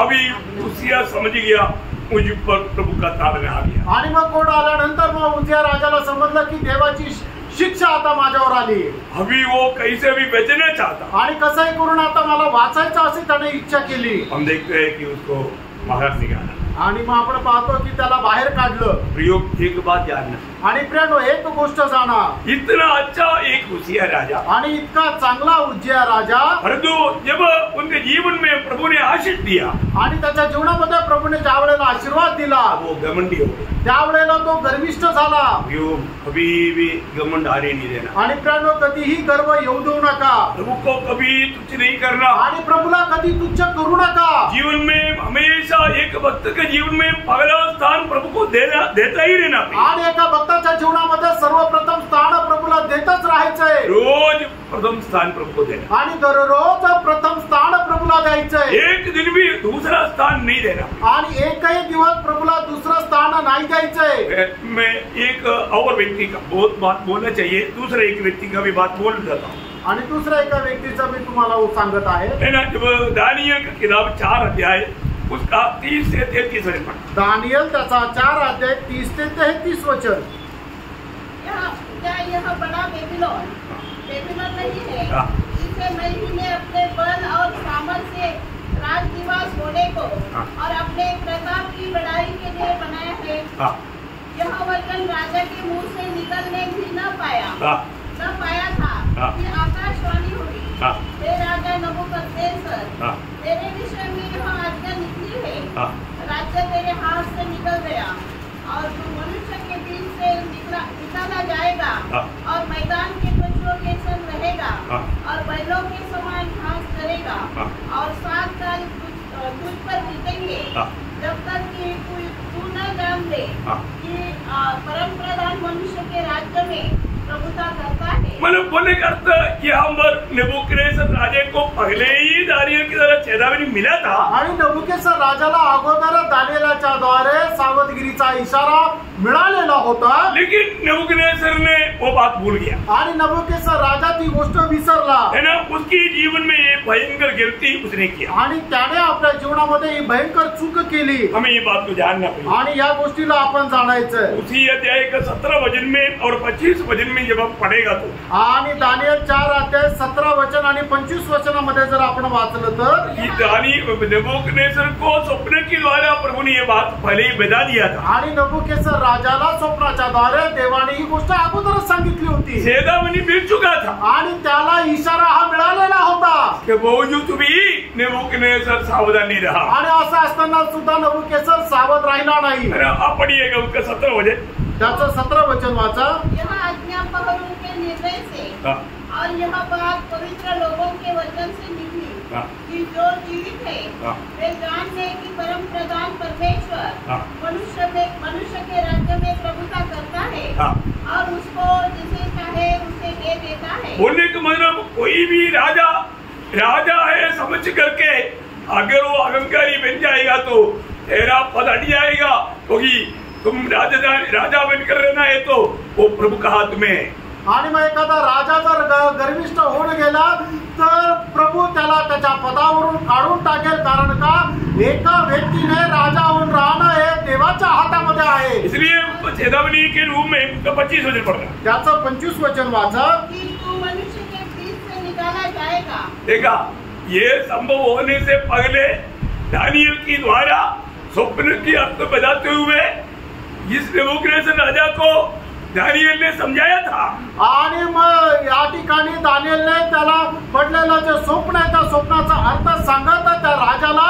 अभी उसिया समझ गया मुझ पर प्रभु का ताड़ना आ गया. आणि मग कोड आल्यानंतर मग उजिया राजाला समजलं की देवाची शिक्षा आता माझ्यावर आली. अभी वो कैसे भी बचना चाहता आणि कसंही करून आता मला वाचायचं असे त्याने इच्छा केली. हम देखते हैं कि उसको बाहर निकाला आणि मग आपण पाहतो की त्याला बाहेर काढलं. प्रयोग एक बात जानना आणि प्रियानो एक गोष्ट जाणा, इतना अच्छा एक उसिया राजा आणि इतका चांगला उज्जिया राजा, परंतु जब उनके जीवन में प्रभु ने आशीष दिया आणि त्याच्या जीवनामध्ये प्रभूने ज्या वेळेला आशीर्वाद दिला वो घमंडी हो गया. त्यावेळेला तो गर्विष्ठ झाला. कभी भी घमंड आने नहीं देना. आणि प्रियानो कधीही गर्व येऊ देऊ नका. प्रभु को कभी तुच्छ नहीं करना. आणि प्रभूला कधी तुच्छ करू नका. जीवन में हमेशा एक भक्त के जीवन में पहला स्थान प्रभु को देता ही रहना. आणि एका भक्ताच्या जीवनामध्ये सर्वप्रथम स्थान प्रभूला देतच राहायचंय. रोज प्रथम स्थान प्रभु को देना आणि दररोज प्रथम स्थान प्रभूला द्यायचंय. एक दिन भी दूसरा स्थान नहीं देना. आणि एकही दिवस प्रभूला दुसरं स्थान नाही द्यायचंय. मैं एक और व्यक्ति का बहुत बात बोलना चाहिए, दूसरे एक व्यक्ति का भी बात बोल देता हूँ. आणि दुसऱ्या एका व्यक्तीचं मी तुम्हाला सांगत आहे. है ना, जब दानियल का किताब 4 अध्याय उसका 30 से 33 वचन पढ़. दानियल त्याचा 4 अध्याय 30 ते 33 वचन. यह बड़ा बेबीलोन नहीं है जिसे मैंने अपने बल और सामर्थ्य से राज निवास होने को और अपने प्रताप की बढ़ाई के लिए बनाया है. यह वचन राजा के मुंह से निकलने भी न पाया था कि आकाशवाणी हुई, हे राजा नबूकदनेस्सर, तेरे विषय में यह आज्ञा निकली है. राज्य तेरे हाथ से निकल गया और तू मनुष्य के बीच से निकाला जाएगा और मैदान के पशुओं के संग रहेगा और बैलों के समान घास करेगा और 7 साल तुझ पर बीतेंगे जब तक कि तू न जान ले कि परम प्रधान मनुष्य के राज्य में प्रभुता करता है. मतलब बोलने का अर्थ यहाँ पर नेबुकदनेस्सर राजे को पहले ही दानियल की तरह चेतावनी मिला था. आणि नेबुकदनेस्सर राजाला अगोदर दानियेलाच्या द्वारे सावधगिरीचा इशारा मिळालेला होता. लेकिन नेबुकदनेस्सर ने वो बात भूल गया. आणि नेबुकदनेस्सर राजा ती गोष्ट विसरला. है ना, उसकी जीवन में ये भयंकर गलती उसने किया. आणि त्याने आपल्या जीवनामध्ये ही भयंकर चूक केली. हमें ये बात को जानना पड़ेगा. आणि या गोष्टीला आपण जाणायचं. उसी अध्याय का 17 वचन में और 25 वचन में जब आप पढ़ेगा तो आणि दानियल 4 अध्याय 17 वचन आणि 25 वचनामध्ये जर आपण वाचलं तर नेबुकदनेस्सर को स्वप्न के द्वारा प्रभु ने ये बात पहले ही बता दिया था. आणि नेबुकदनेस्सर राजाला स्वप्नाच्या द्वारे देवाने ही गोष्ट अगोदरच सांगितली होती. चेतावनी मिल चुका था आणि त्याला इशारा हा मिळालेला होता कि बावजूद भी नेबुकदनेस्सर सावधान नहीं रहा. आणि असं असताना सुद्धा नेबुकदनेस्सर सावध राहिला नाही. आप पढ़िएगा उसका 17 वचन. त्याचं 17 वचन वाचा. यह आज्ञा पहरुओं के निर्णय से और यह बात पवित्र लोगों के वचन से निकली कि जो जीवित है वे जान ले कि परम प्रधान परमेश्वर मनुष्य के राज्य में प्रभुता करता है और उसको जिसे चाहे उसे दे देता है. बोलने का मतलब कोई भी राजा है समझ करके अगर वो अहंकारी बन जाएगा तो तेरा पद हट जाएगा. क्योंकि तुम राजा बनकर रहना है तो वो प्रभु का हाथ में है. आणि मग एखादा राजा जर गर्विष्ठ होऊन गेला तर प्रभू त्याला त्याच्या पदावरून काढून टाकेल. कारण का एका व्यक्तीने राजा होऊन राहणं हे देवाच्या हातामध्ये आहे. इसलिए चेतावनी के रूप में 25 वचन पढ़ना. त्याचं 25 वचन वाचा. कि तू मनुष्य के बीच से निकाला जाएगा. देखा, ये संभव होने से पहले दानियल की द्वारा स्वप्न की अर्थ बताते हुए इस नेबुकदनेस्सर राजा को दानियल ने समझाया था. आणि मग या ठिकाणी दानियलने त्याला पडलेलं जे स्वप्न आहे त्या स्वप्नाचा अर्थ सांगत त्या राजाला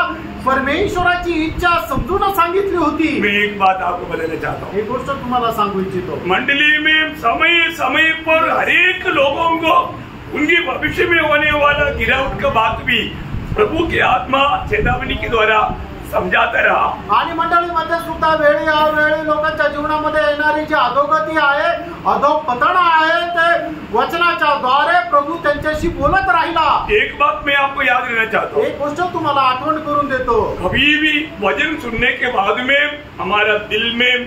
परमेश्वराची इच्छा समजून सांगितली होती. मैं एक बात आपको बताना चाहता हूँ. एक गोष्ट तुम्हाला सांगू इच्छितो. मंडली में समय समय पर हरेक लोगों को उनके भविष्य में होने वाला गिरावट का बात भी प्रभु की आत्मा चेतावनी के द्वारा समजाता रहा. आणि मंडळीमध्ये सुद्धा वेळोवेळी लोकांच्या जीवनामध्ये येणारी जी अधोगती आहे, अधोपतन आहे, ते वचनाच्या द्वारे प्रभू त्यांच्याशी बोलत राहिला. एक बात मैं आपको याद रहना चाहता हूँ. एक गोष्ट तुम्हाला आठवण करून देतो. कभी भी वचन सुनने के बाद में हमारा दिल में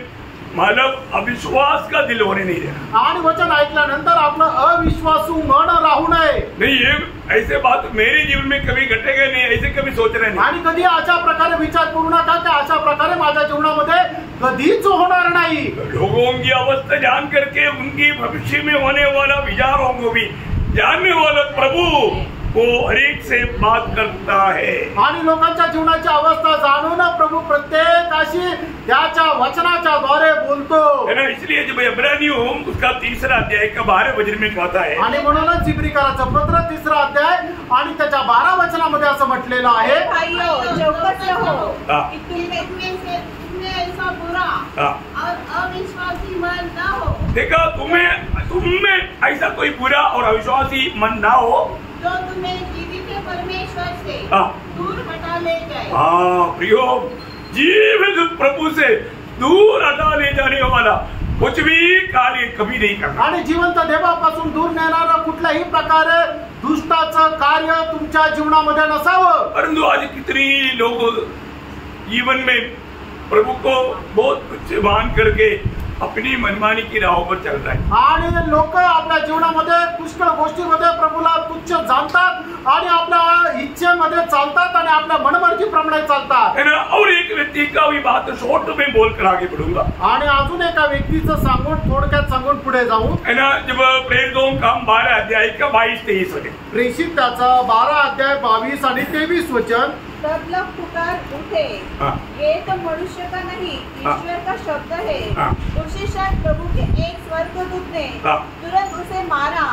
मला अविश्वास का दिल होने नहीं देना। आणि वचन ऐकल्यानंतर आपलं अविश्वासू मन राहू नये। नहीं, ये ऐसे बात मेरे जीवन में कभी घटेगा नहीं, ऐसे कभी सोच रहे नहीं। आणि कधी अशा प्रकारे विचार करू नका की अशा प्रकारे माझ्या जीवनामध्ये कधीच होणार नाही। लोगों की अवस्था जान करके उनकी भविष्य में होने वाला विचारों को भी जानने वाला प्रभु वो हर एक से बात करता है। आणि लोकांच्या जीवनाची अवस्था जाणून प्रभू प्रत्येकाशी त्याच्या वचनाच्या द्वारे बोलतो है ना। इसलिए जब इब्रानियों उसका 3रा अध्याय का 12 वचन में कहता है, आणि म्हणूनच इब्रिकराचं पत्र 3रा अध्याय आणि त्याच्या 12 वचनामध्ये असं म्हटलेलं आहे, भाइयों चौकस रहो हाँ। कि तुम्हें ऐसा बुरा और अविश्वासी मन न हो। देखा, तुम्हें ऐसा कोई बुरा और अविश्वासी मन ना हो जो तुम्हें जीवित परमेश्वर से दूर हटा ले जाए। हाँ प्रियो, जीवित प्रभु से दूर हटा ले जाने वाला कुछ भी कार्य कभी नहीं करना। आणि जिवंत देवापासून दूर नेणारं कुठल्याही प्रकारे दुष्टाचं कार्य तुमच्या जीवनामध्ये नसावं। परंतु आज कितनी लोग जीवन में प्रभु को बहुत तुच्छ मान करके अपनी मनमानी की राहों पर चल रहा है। आणि लोक आपल्या जीवनामध्ये पुष्कळ गोष्टींमध्ये प्रभूला तुच्छ जाणतात आणि आपल्या इच्छेमध्ये चालतात आणि आपल्या मनमर्जीप्रमाणे चालतात, है ना। और एक व्यक्ति का भी बात शॉर्ट में बोलकर आगे बढ़ूंगा। आणि अजून एका व्यक्तीचं सांगून थोडक्यात सांगून पुढे जाऊ, है ना। जब प्रेरितों का 12 अध्याय का 22-23 वचन, प्रेषित त्याचा 12 अध्याय 22 आणि 23 वचन, तब लोग पुकार उठे, ये तो मनुष्य का नहीं ईश्वर का शब्द है। उसी क्षण प्रभु के एक स्वर्गदूत ने तुरंत उसे मारा,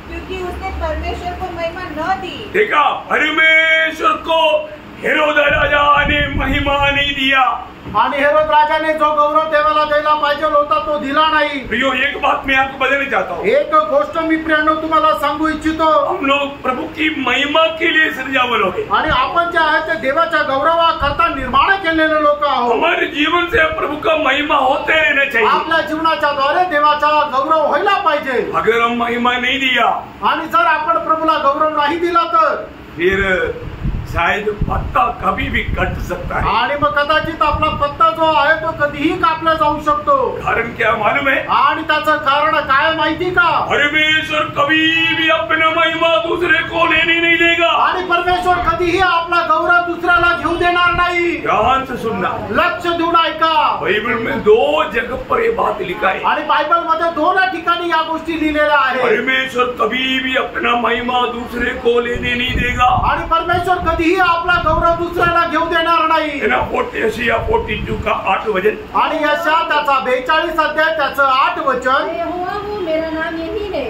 क्योंकि उसने परमेश्वर को महिमा न दी। देखा, परमेश्वर को हेरोद राजा ने महिमा नहीं दिया, आणि हेरोद राजाने जो गौरव देवाला द्यायला पाहिजे होता तो दिला नाही। प्रियो, एक बात मैं आपको बताना चाहता हूँ, एक गोष्ट मी प्रियांनो तुम्हाला सांगू इच्छितो, हम लोग प्रभु की महिमा के लिए सृजावल हो गए। आणि आपण जे आहे ते देवाच्या गौरवाकरता निर्माण केलेले लोक आहोत। हमारे जीवन से प्रभु का महिमा होते रहना चाहिए। आपल्या जीवनाच्या द्वारे देवाचा गौरव व्हायला पाहिजे। अगर हम महिमा नहीं दिया आणि जर आपण प्रभूला गौरव नाही दिला तर फिर शायद पत्ता कभी भी कट सकता है। आणि मग कदाचित आपला पत्ता जो आहे तो कधीही कापला जाऊ शकतो। कारण क्या मालूम है? आणि त्याचं कारण काय माहिती का? परमेश्वर कभी भी अपना महिमा दूसरे को लेने नहीं देगा। आणि परमेश्वर कधीही आपला गौरव दुसऱ्याला घेऊ देणार नाही। ध्यान से सुनना, लक्ष देऊन ऐका। बाइबल में 2 जगह पर ये बात लिखा है। आणि बायबल मध्ये 2 ठिकाणी या गोष्टी लिहिलेल्या आहेत। परमेश्वर कभी भी अपना महिमा दूसरे को लेने नहीं देगा। आणि परमेश्वर कधीही आपला गौरव दुसऱ्याला घेऊ देणार नाही। यशाया 42 का 8 वचन, आणि यशा त्याचा 42 अध्याय त्याचं 8 वचन, यहोवा हूँ, मेरा नाम यही है,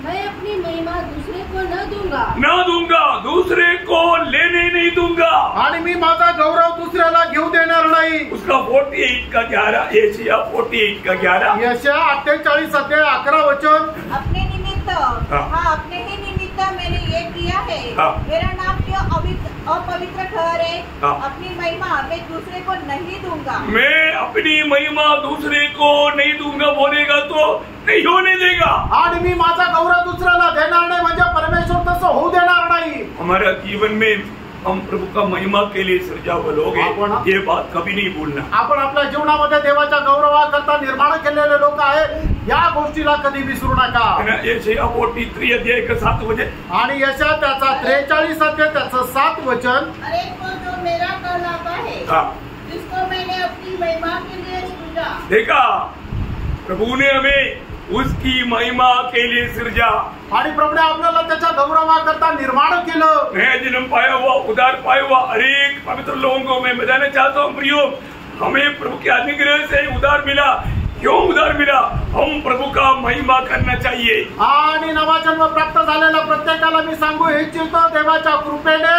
मैं अपनी महिमा दूसरे को न दूंगा, दूसरे को लेने नहीं दूंगा। आणि मी माझा गौरव दुसऱ्याला घेऊ देणार नाही। उसका 48 का 11, यशाया 48 का 11, यशा 48 अध्याय 11 वचन, अपने निमित्त अपने ही निमित्त मैंने ये किया है, मेरा नाम क्यों अपवित्र ठहरे? अपनी महिमा मैं दूसरे को नहीं दूंगा। मैं अपनी महिमा दूसरे को नहीं दूंगा बोलेगा तो नहीं होने देगा। आणि मी माझा गौरव दुसऱ्याला देणार नाही म्हणजे परमेश्वर तसं होऊ देणार नाही। हमारा जीवन में हम प्रभु का महिमा के लिए सृजावल हो गए, ये बात कभी नहीं भूलना। आपण आपल्या जीवनामध्ये देवाच्या गौरवाकरता निर्माण केलेले लोक आहे, या गोष्टीला कधी विसरू नका। यशाया 43 अध्याय का 7 वचन, आणि यशा त्याचा 43 अध्याय त्याचं 7 वचन, अरे वो जो मेरा कहलाता है, जिसको मैंने अपनी महिमा के लिए सृजा। देखा, प्रभु ने हमें उसकी महिमा के लिए सृजा। आणि प्रभूने आपल्याला त्याच्या गौरवाकरता निर्माण केलं। नया जन्म पाया हुआ, उद्धार पाया हुआ अनेक पवित्र लोगों को मैं बताना चाहता हूँ प्रियो, हमें प्रभु के अनुग्रह से उद्धार मिला। क्यों उद्धार मिला? हम प्रभु का महिमा करना चाहिए। आणि नवा जन्म प्राप्त झालेल्या प्रत्येकाला मी सांगू इच्छितो, देवाच्या कृपेने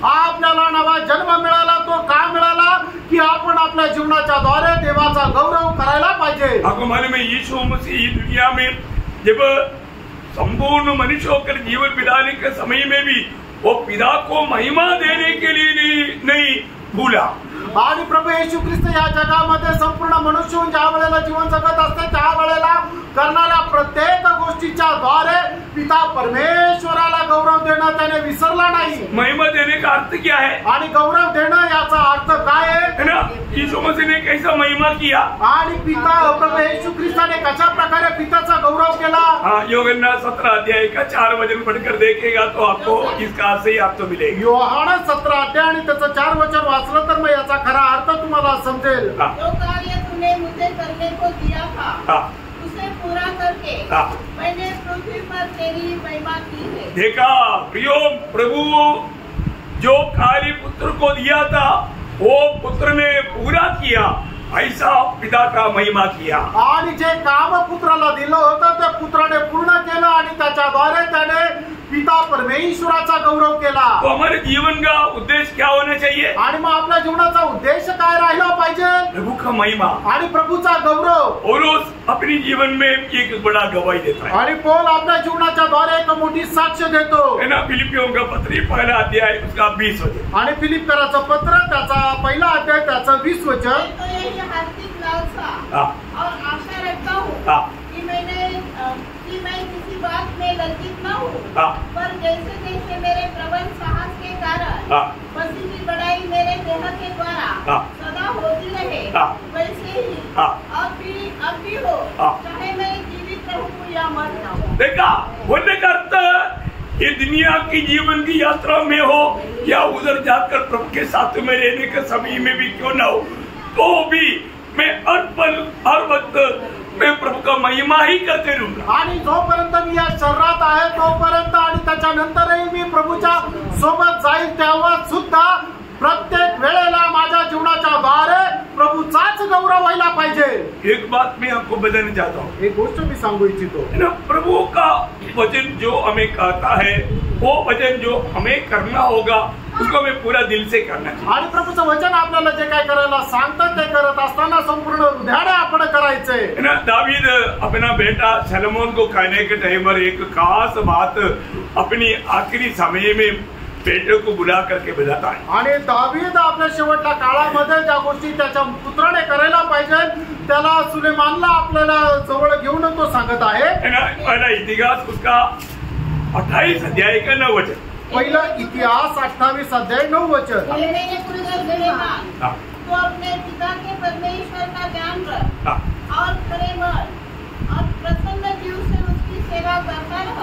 आपल्याला नवा जन्म मिळाला। तो का मिळाला? की आपण आपल्या जीवनाच्या द्वारे देवाचा गौरव करायला पाहिजे। आपको मालूम है, यीशु मसीह दुनिया में जब संपूर्ण मनुष्य होकर जीवन बिताने के समय में भी वो पिता को महिमा देने के लिए नहीं भूला। आणि प्रभू येशू ख्रिस्त या जगामध्ये संपूर्ण मनुष्य ज्या वेळेला जीवन जगत असते त्या वेळेला करणाऱ्या प्रत्येक गोष्टीच्या द्वारे पिता परमेश्वराला गौरव देणं त्याने विसरला नाही। महिमा देने का अर्थ क्या है? आणि गौरव देणं याचा अर्थ काय है ना? यीशु मसीह ने कैसा महिमा किया आणि पिता प्रभू येशू ख्रिस्ताने कशा प्रकारे पिताचा गौरव केला। हाँ, यूहन्ना 17 अध्याय का 4 वचन पढ़कर देखेगा तो आपको इसका अर्थ ही आपको मिलेगा। यूहन्ना 17 अध्याय आणि त्याचं 4 वचन वाचलं तर मग याचा खरा अर्थ तुम्हाला समजेल। जो कार्य तूने मुझे करने को दिया था उसे पूरा करके मैंने पृथ्वी पर तेरी महिमा की है। देखा प्रियो, प्रभु जो कार्य पुत्र को दिया था वो पुत्र ने पूरा किया, ऐसा पिता का महिमा किया। आणि जे काम पुत्राला दिलं होतं ते पुत्राने पूर्ण केलं आणि त्याच्याद्वारे त्याने पिता परमेश्वराचा गौरव केला। तो हमारे जीवन का उद्देश्य क्या होना चाहिए? आणि मग आपल्या जीवनाचा उद्देश काय राहिला पाहिजे? प्रभु का महिमा आणि प्रभूचा गौरव। पौलुस अपने जीवन में एक बड़ा गवाही देता है आणि पौल आपल्या जीवनाच्या द्वारे एक मोठी साक्ष देतो है ना। फिलिपियों का पत्री 1 अध्याय उसका 20 वचन आणि फिलिपकराचं पत्र त्याचा 1 अध्याय त्याचं 20 वचन। तो यही हार्दिक लालसा और आशा रखता हूँ कि मैं किसी बात में लज्जित न हूँ, पर जैसे जैसे मेरे प्रबल साहस के कारण मसीह की बड़ाई मेरे देह के द्वारा सदा होती रहे, वैसे ही अब भी हो, चाहे मैं जीवित रहूँ या मर जाऊँ। देखा, बोलने का अर्थ ये दुनिया की जीवन की यात्रा में हो या उधर जाकर प्रभु के साथ में रहने के समय में भी क्यों ना हो, तो भी मैं हर पल हर वक्त मैं प्रभू का महिमा ही करते रहूंगा। आणि जोपर्यंत मी या शरीरात आहे तोपर्यंत आणि त्याच्यानंतरही मी प्रभूच्या सोबत जाईल तेव्हा सुद्धा प्रत्येक वेळेला माझ्या जीवनाच्या द्वारे प्रभूचाच गौरव व्हायला पाहिजे। एक बात मैं आपको बताना चाहता हूँ, एक गोष्ट मी सांगू इच्छितो, प्रभु का वचन जो हमें कहता है वो वचन जो हमें करना होगा उसको हमें पूरा दिल से करना चाहिए। आणि प्रभूचं वचन आपल्याला जे काय करायला सांगतात ते करत असताना संपूर्ण हृदयाने आपण करायचंय। दावीद अपना बेटा सलोमन को कहने के टाइम पर एक खास बात अपनी आखिरी समय में बेटे को बुला करके बताता है। आणि दावीद आपल्या शेवटच्या काळामध्ये ज्या गोष्टी त्याच्या पुत्राने करायला पाहिजे त्याला सुलेमानला आपल्याला जवळ घेऊन तो सांगत आहे। पहला इतिहास उसका 28 अध्याय का 9 वचन। पहिला इतिहास 28 अध्याय 9 वचन। तो अपने पिता के परमेश्वर का ज्ञान रख और खरे मन और प्रसन्न जीव से उसकी सेवा करता रह,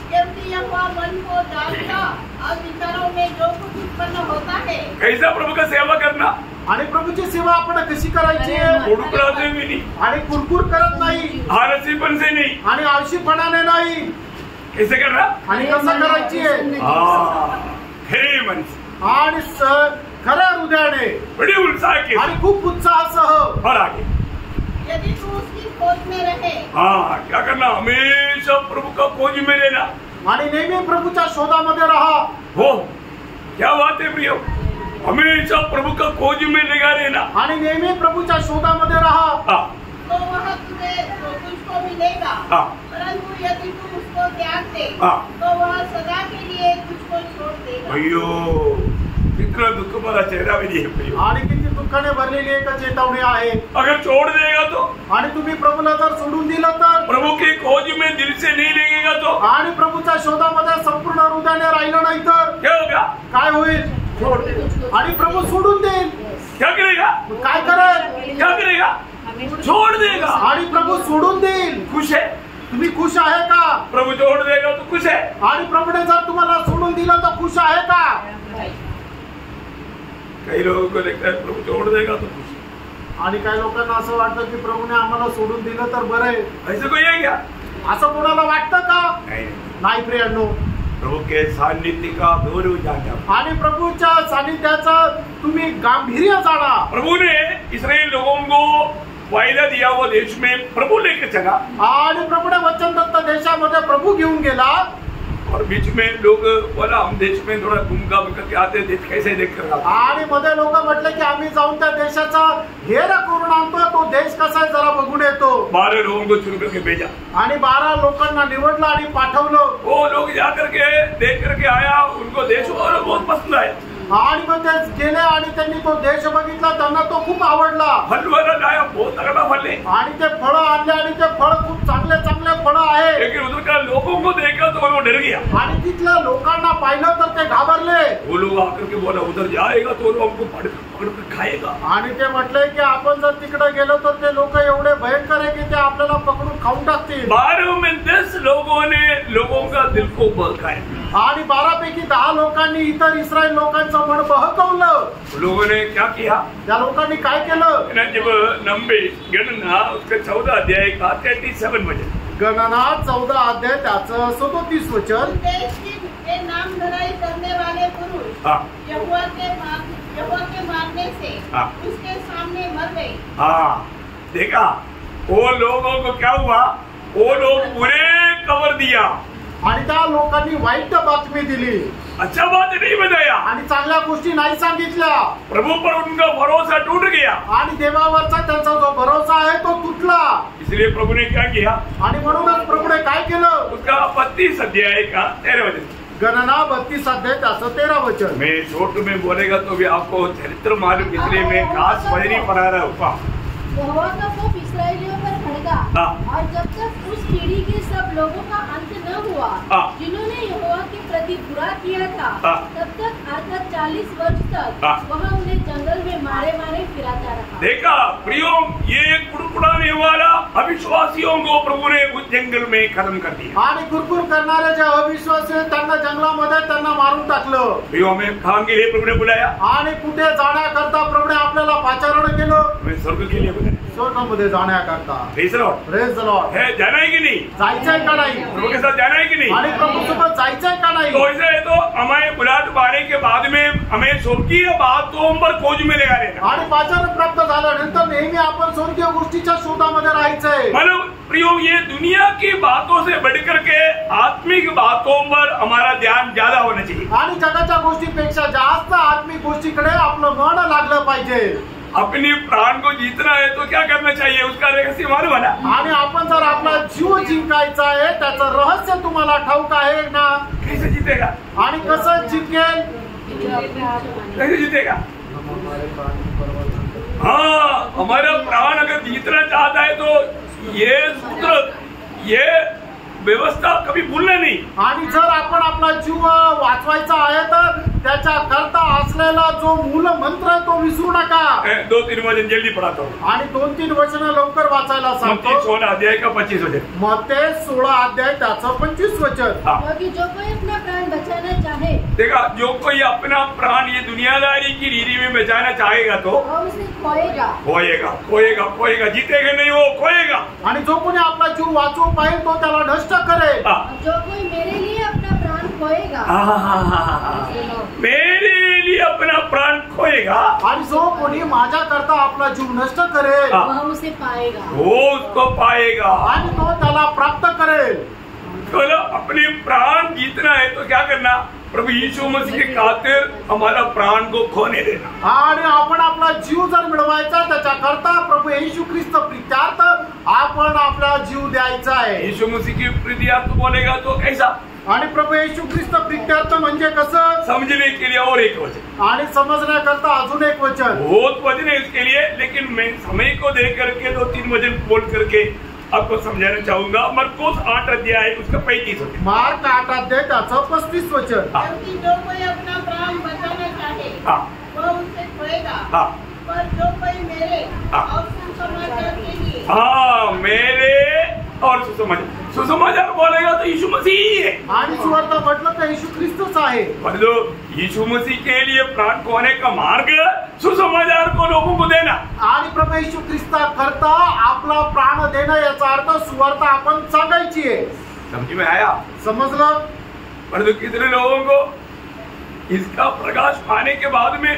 क्योंकि यहोवा मन को जानता और विचारों में जो कुछ उत्पन्न होता है। कैसा प्रभु का सेवा करना? आणि प्रभूची सेवा आपण कशी करायची आहे? उडुकराचे नाही आणि कुरकुर करत नाही, आळसीपण से नाही आणि आळशीपणाने नाही। कैसे करना आणि कसं करायची आहे? खरे मन आणि खऱ्या हृदयाने, बड़ी उत्साह के आणि खूप उत्साहासह। और आगे यदि तू उसकी खोज में रहे, क्या करना? हमेशा प्रभु का खोज में रहना आणि नेहमी प्रभूच्या शोधामध्ये राहा। हो, क्या बात है प्रियो, हमेशा प्रभु का खोज में लगा रहना आणि नेहमी प्रभूच्या शोधामध्ये राहा। तो वह तुझको मिलेगा, परंतु यदि तू उसको त्याग दे तो वह सदा के लिए तुझको छोड़ देगा। अय्यो, कितना दुख भरा चेहरा भी है प्रियो, आणि किती दुःखाने भरलेली एक चेतावणी आहे। अगर छोड़ देगा तो, आणि तुम्ही प्रभूला जर सोडून दिलं तर, प्रभु की खोज में दिल से नहीं लगेगा तो, आणि प्रभूच्या शोधामध्ये संपूर्ण हृदयाने राहिलं नाही तर क्या होगा? काय होईल? आणि प्रभू सोडून देईल। क्या करेगा? काय करेल? क्या करेगा? छोड़ देगा आणि प्रभू सोडून देईल। खुश है? तुम्ही खुश आहे का? प्रभु छोड़ देगा तो खुश है? आणि प्रभूने जर तुम्हाला सोडून दिलं तर खुश आहे का? कई लोगों को लगता है प्रभु छोड़ देगा तो खुश है, आणि काही लोकांना असं वाटतं की प्रभूने आम्हाला सोडून दिलं तर बरं आहे। ऐसे कोई है क्या? असं कोणाला वाटतं का? नाही प्रियांनो, प्रभु के सानिध्य का गौरव जाना, आणि प्रभूच्या सानिध्याचा तुम्ही गांभीर्य जाणा। प्रभु ने इस्राएल लोगों को वायदा दिया वो देश में प्रभु लेकर चला, आणि प्रभूने वचनदत्त देशामध्ये प्रभू घेऊन गेला। और बीच में लोग बोला हम देश में थोड़ा घूमघाम करके आते, देश कैसे देख कर, आणि मध्ये लोक म्हटले की आम्ही जाऊन त्या देशाचा हेर करून आणतो, तो देश कसा आहे जरा बघून येतो। 12 लोगों को चुन करके भेजा, आणि 12 लोकांना निवडलं आणि पाठवलं। वो लोग जा करके देख करके आया, उनको देश और बहुत पसंद आया, आणि मग ते गेले आणि त्यांनी तो देश बघितला, त्यांना तो खूप आवडला। फल वाला लाया, बहुत तगड़ा फल है, आणि ते फळं आणले आणि ते फळ खूप चांगले चांगले फळं आहे। लेकिन उधर का लोगों को देखा पाहिलं तर ते घाबरले. वो लोग आकर के बोला उधर जाएगा तो लोग हमको पकड़ कर खाएगा. आणि ते म्हटले की आपण जर तिकडे गेलो तर ते लोक एवढे भयंकर आहे की ते आपल्याला पकडून खाऊन टाकतील. 12 में 10 लोगों ने लोगों का दिल को बहकाया. आणि 12 पैकी 10 लोकांनी इतर इस्रायल लोकांचं मन बहकवलं. लोगों ने क्या किया? त्या लोकांनी काय केलं? जब नंबर गणना उसका 14 अध्याय का 37 वचन. गणना 14 अध्याय त्याचं 37 वचन. देश के नाम धराई करने वाले पुरुष यहोवा के मारने से उसके सामने मर गए. हाँ, देखा वो लोगों को क्या हुआ? वो लोग बुरे कवर दिया आणि त्या लोकांनी वाईट बातमी दिली. अच्छा बात नहीं बताया आणि चांगल्या गोष्टी नाही सांगितल्या. प्रभु पर उनका भरोसा टूट गया आणि देवावरचा त्यांचा जो भरोसा आहे तो तुटला. इसलिए प्रभु ने क्या किया? आणि म्हणूनच प्रभूने काय केलं? उसका 32 अध्याय का 13 वचन. गणना 32 अध्याय त्याचं 13 वचन. मैं छोट में बोलेगा तो भी आपको चरित्र मालूम, इसलिए मैं खास वजनी पढ़ा रहा हूँ. यहोवा का कोप इस्राएलियों पर भड़का और जब तक उस पीढ़ी के सब लोगों का अंत न हुआ जिन्होंने यहोवा के प्रति बुरा किया था तब तक अर्थात 40 वर्ष तक वह उन्हें जंगल में मारे मारे फिराता रहा. देखा प्रियो, ये कुड़कुड़ाने वाला अविश्वासियों को प्रभु ने उस जंगल में खत्म कर दिया. आणि कुरकुर करणारे जे अविश्वासी आहेत त्यांना जंगलामध्ये त्यांना मारून टाकलं. प्रियो, हमें कहाँ के लिए प्रभु ने बुलाया? आणि कुठे जाण्याकरता प्रभूने आपल्याला पाचारण केलं? हमें स्वर्ग के लिए बुलाया. स्वर्गामध्ये जाण्याकरता. Praise the Lord. Praise the Lord. है जाना है कि नहीं? जायचंय का नाही? प्रभु के साथ जाना है कि नहीं? आणि प्रभू सोबत जायचंय का नाही? तो ऐसा है तो हमें बुलाट पाने के बाद में हमें स्वर्गीय बातों पर खोज में लगा लेना. आणि पाचारण प्राप्त झाल्यानंतर नेहमी आपण स्वर्गीय गोष्टीच्या शोधामध्ये राहायचंय. मतलब प्रियो, ये दुनिया की बातों से बढ़कर के आत्मिक बातों पर हमारा ध्यान ज्यादा होना चाहिए. आणि जगाच्या गोष्टीपेक्षा जास्त आत्मिक गोष्टीकडे आपलं मन लागलं पाहिजे. अपनी प्राण को जीतना है तो क्या करना चाहिए? उसका रहस्य मालूम है ना? आणि आपण जर आपला जीव जिंकायचा आहे त्याचं रहस्य तुम्हाला ठाऊक आहे ना? कैसे जीतेगा? आणि कसं जिंकेल? कैसे जीतेगा? हाँ, हमारा प्राण अगर जीतना चाहता है तो ये सूत्र, ये व्यवस्था कभी भूलना नहीं. आणि जर आपण आपला जीव वाचवायचा आहे तर त्याच्या करता असलेला जो मूल मंत्र आहे तो विसरू नका. 2-3 वचन जल्दी पढ़ाता हूँ. आणि 2-3 वचन लवकर वाचायला सांगतो. मत्ती 16 अध्याय का 25 वचन. मत्ती 16 अध्याय त्याचं 25 वचन. क्योंकि जो कोई अपना प्राण बचाना चाहे, देखा, जो कोई अपना प्राण ये दुनियादारी की रीति में बचाना चाहेगा तो वह उसे खोएगा. खोएगा, खोएगा, खोएगा. जीतेगा नहीं, वो खोएगा. आणि जो कोणी आपला जीव वाचवू पाहिजे तो त्याला नष्ट करेल. जो कोई मेरे लिए अपना प्राण खोएगा, मेरे लिए अपना प्राण खोएगा, आणि जो कोणी माझ्या करता आपला जीव नष्ट करेल वह उसे पाएगा. वो उसको पाएगा. आणि तो त्याला प्राप्त करेल. तो अपने प्राण जीतना है तो क्या करना? प्रभु यीशु मसीह के खातिर हमारा प्राण को खोने देना. आणि आपण आपला जीव जर मिळवायचा त्याच्या करता प्रभू येशू ख्रिस्त प्रीत्यार्थ आपण आपला जीव द्यायचा आहे. यीशु मसीह की प्रीत्यार्थ बोलेगा तो कैसा? आणि प्रभू येशू ख्रिस्त प्रीत्यार्थ म्हणजे कसं? समझने के लिए और एक वचन. आणि समजण्याकरता अजून एक वचन. बहुत वचन है इसके लिए, लेकिन मैं समय को देख करके 2-3 वचन बोल करके आपको समझाना चाहूंगा. मरकुस 8 अध्याय उसका 35 वचन. मार्क 8 अध्याय त्याचं 35 वचन. क्योंकि जो कोई अपना प्राण बचाना चाहे वह उसे खोएगा, पर जो कोई मेरे और सुसमाचार के लिए मेरे और सुसमाचार बोलेगा तो यीशु मसीह ही है. आणि सुवार्त म्हटलं तर येशू ख्रिस्तच आहे. बदलो यीशु मसीह के लिए प्राण खोने का मार्ग सुसमाचार को लोगों को देना. आणि प्रभू येशू ख्रिस्ता करता आपला प्राण देणं याचा अर्थ सुवार्त आपण सांगायची आहे. समझ में आया? समजलं? परंतु कितने लोगों को इसका प्रकाश पाने के बाद में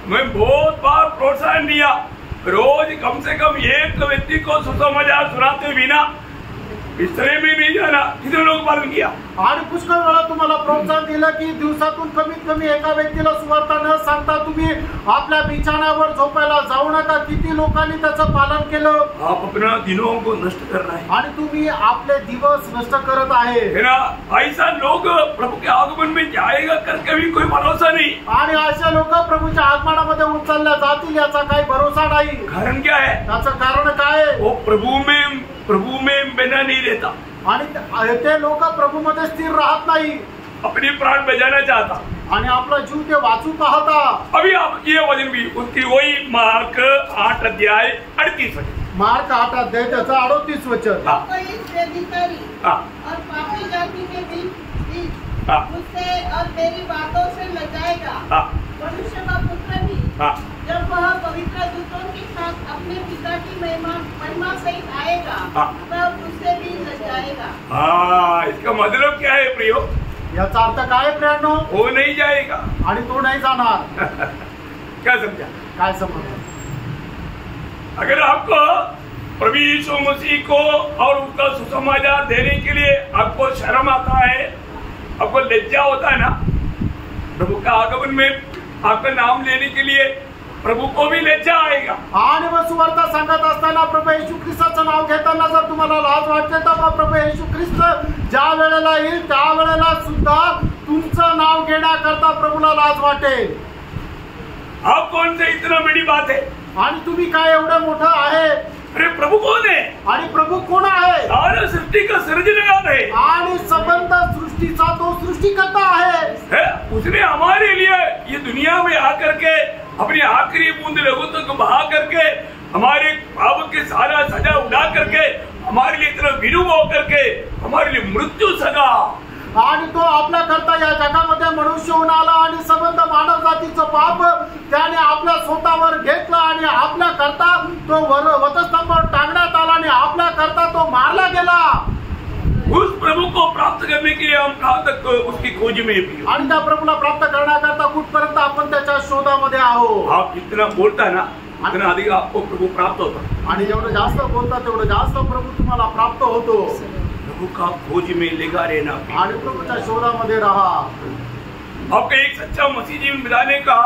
मैं बहुत बार प्रोत्साहन दिया, रोज कम से कम एक व्यक्ति को सुसमाचार सुनाते बिना बिस्तरे में नहीं जाना. कितने लोग पालन किया? आणि पुष्कळ वेळा तुम्हाला प्रोत्साहन दिलं की दिवसातून कमीत कमी एका व्यक्तीला सुवार्त न सांगता तुम्ही आपल्या बिछाण्यावर झोपायला जाऊ नका. किती लोकांनी त्याचं पालन केलं? आप अपना दिनों को नष्ट कर रहे हैं. आणि तुम्ही आपले दिवस नष्ट करत आहे. है ना? ऐसा लोग प्रभु के आगमन में जाएगा करके भी कोई भरोसा नहीं. आणि असे लोक प्रभूच्या आगमनामध्ये उचलल्या जातील याचा काही भरोसा नाही. कारण क्या है? त्याचं कारण काय? वो प्रभु में बना नहीं रहता. आणि ते लोक प्रभू मध्ये स्थिर राहत नाही. अपने प्राण बचाना चाहता आणि आपला जीव ते वाचू पाहता। अभी आप ये वचन भी उसकी वही मार्क 8 अध्याय 38 वचन, मार्क 8 अध्याय त्याचा 38 वचन। कोई इस व्यभिचारी और पापी जाति के बीच मुझसे और तेरी बातों से लजाएगा। मनुष्य का पुत्र भी जब वह पवित्र दूतों के साथ अपने पिता की महिमा सहित आएगा तब उससे भी लजाएगा। इसका मतलब क्या है प्रियो? याचा अर्थ काय प्रियांनो? वो नहीं जाएगा आणि तो नाही जाणार। क्या समझा? काय समजलं? अगर आपको प्रभु यीशु मसीह को और उसका सुसमाचार देने के लिए आपको शर्म आता है, आपको लज्जा होता है ना, प्रभु का आगमन में आपका नाम लेने के लिए प्रभु को भी लज्जा आएगा। आणि मग सुवार्ता सांगत असताना प्रभू येशू ख्रिस्ताचं नाव घेताना जर तुम्हाला लाज वाटते तर मग प्रभू येशू ख्रिस्त ज्या वेळेला येईल त्या वेळेला सुद्धा तुमचं नाव घेण्याकरता प्रभूला लाज वाटेल। आप कौन से इतना बड़ी बात है? आणि तुम्ही काय एवढं मोठं आहे? अरे प्रभु कौन है? आणि प्रभु कोण आहे? सारे सृष्टि का सृजनहार है आणि संबंध सृष्टीचा तो सृष्टिकर्ता आहे। उसने हमारे लिए ये दुनिया में आकर के अपनी आखिरी बूंद लहू तक बहा करके हमारे पाप के सारा सजा उड़ा करके हमारे लिए इतना विनुभ करके हमारे लिए मृत्यू सगा। आणि तो आपल्या करता या जगामध्ये मनुष्य होऊन आला आणि संबंध मानव जातीचं पाप त्याने आपल्या स्वतःवर घेतलं आणि आपल्या करता तो वधस्तंभावर टांगण्यात आला आणि आपल्या करता तो मारला गेला। उस प्रभु को प्राप्त करने के लिए हम कहाँ तक उसकी खोज में भी, आणि त्या प्रभूला प्राप्त करण्याकरता कुठपर्यंत आपण त्याच्या शोधामध्ये आहोत। आप जितना बोलता है ना उतना अधिक आपको प्रभु प्राप्त होता, आणि जेवढं जास्त बोलता तेवढं जास्त प्रभू तुम्हाला प्राप्त होतो। प्रभु का खोज में लगा रहना आणि प्रभूच्या शोधामध्ये राहा। आपका एक सच्चा मसीह जीवन बिताने का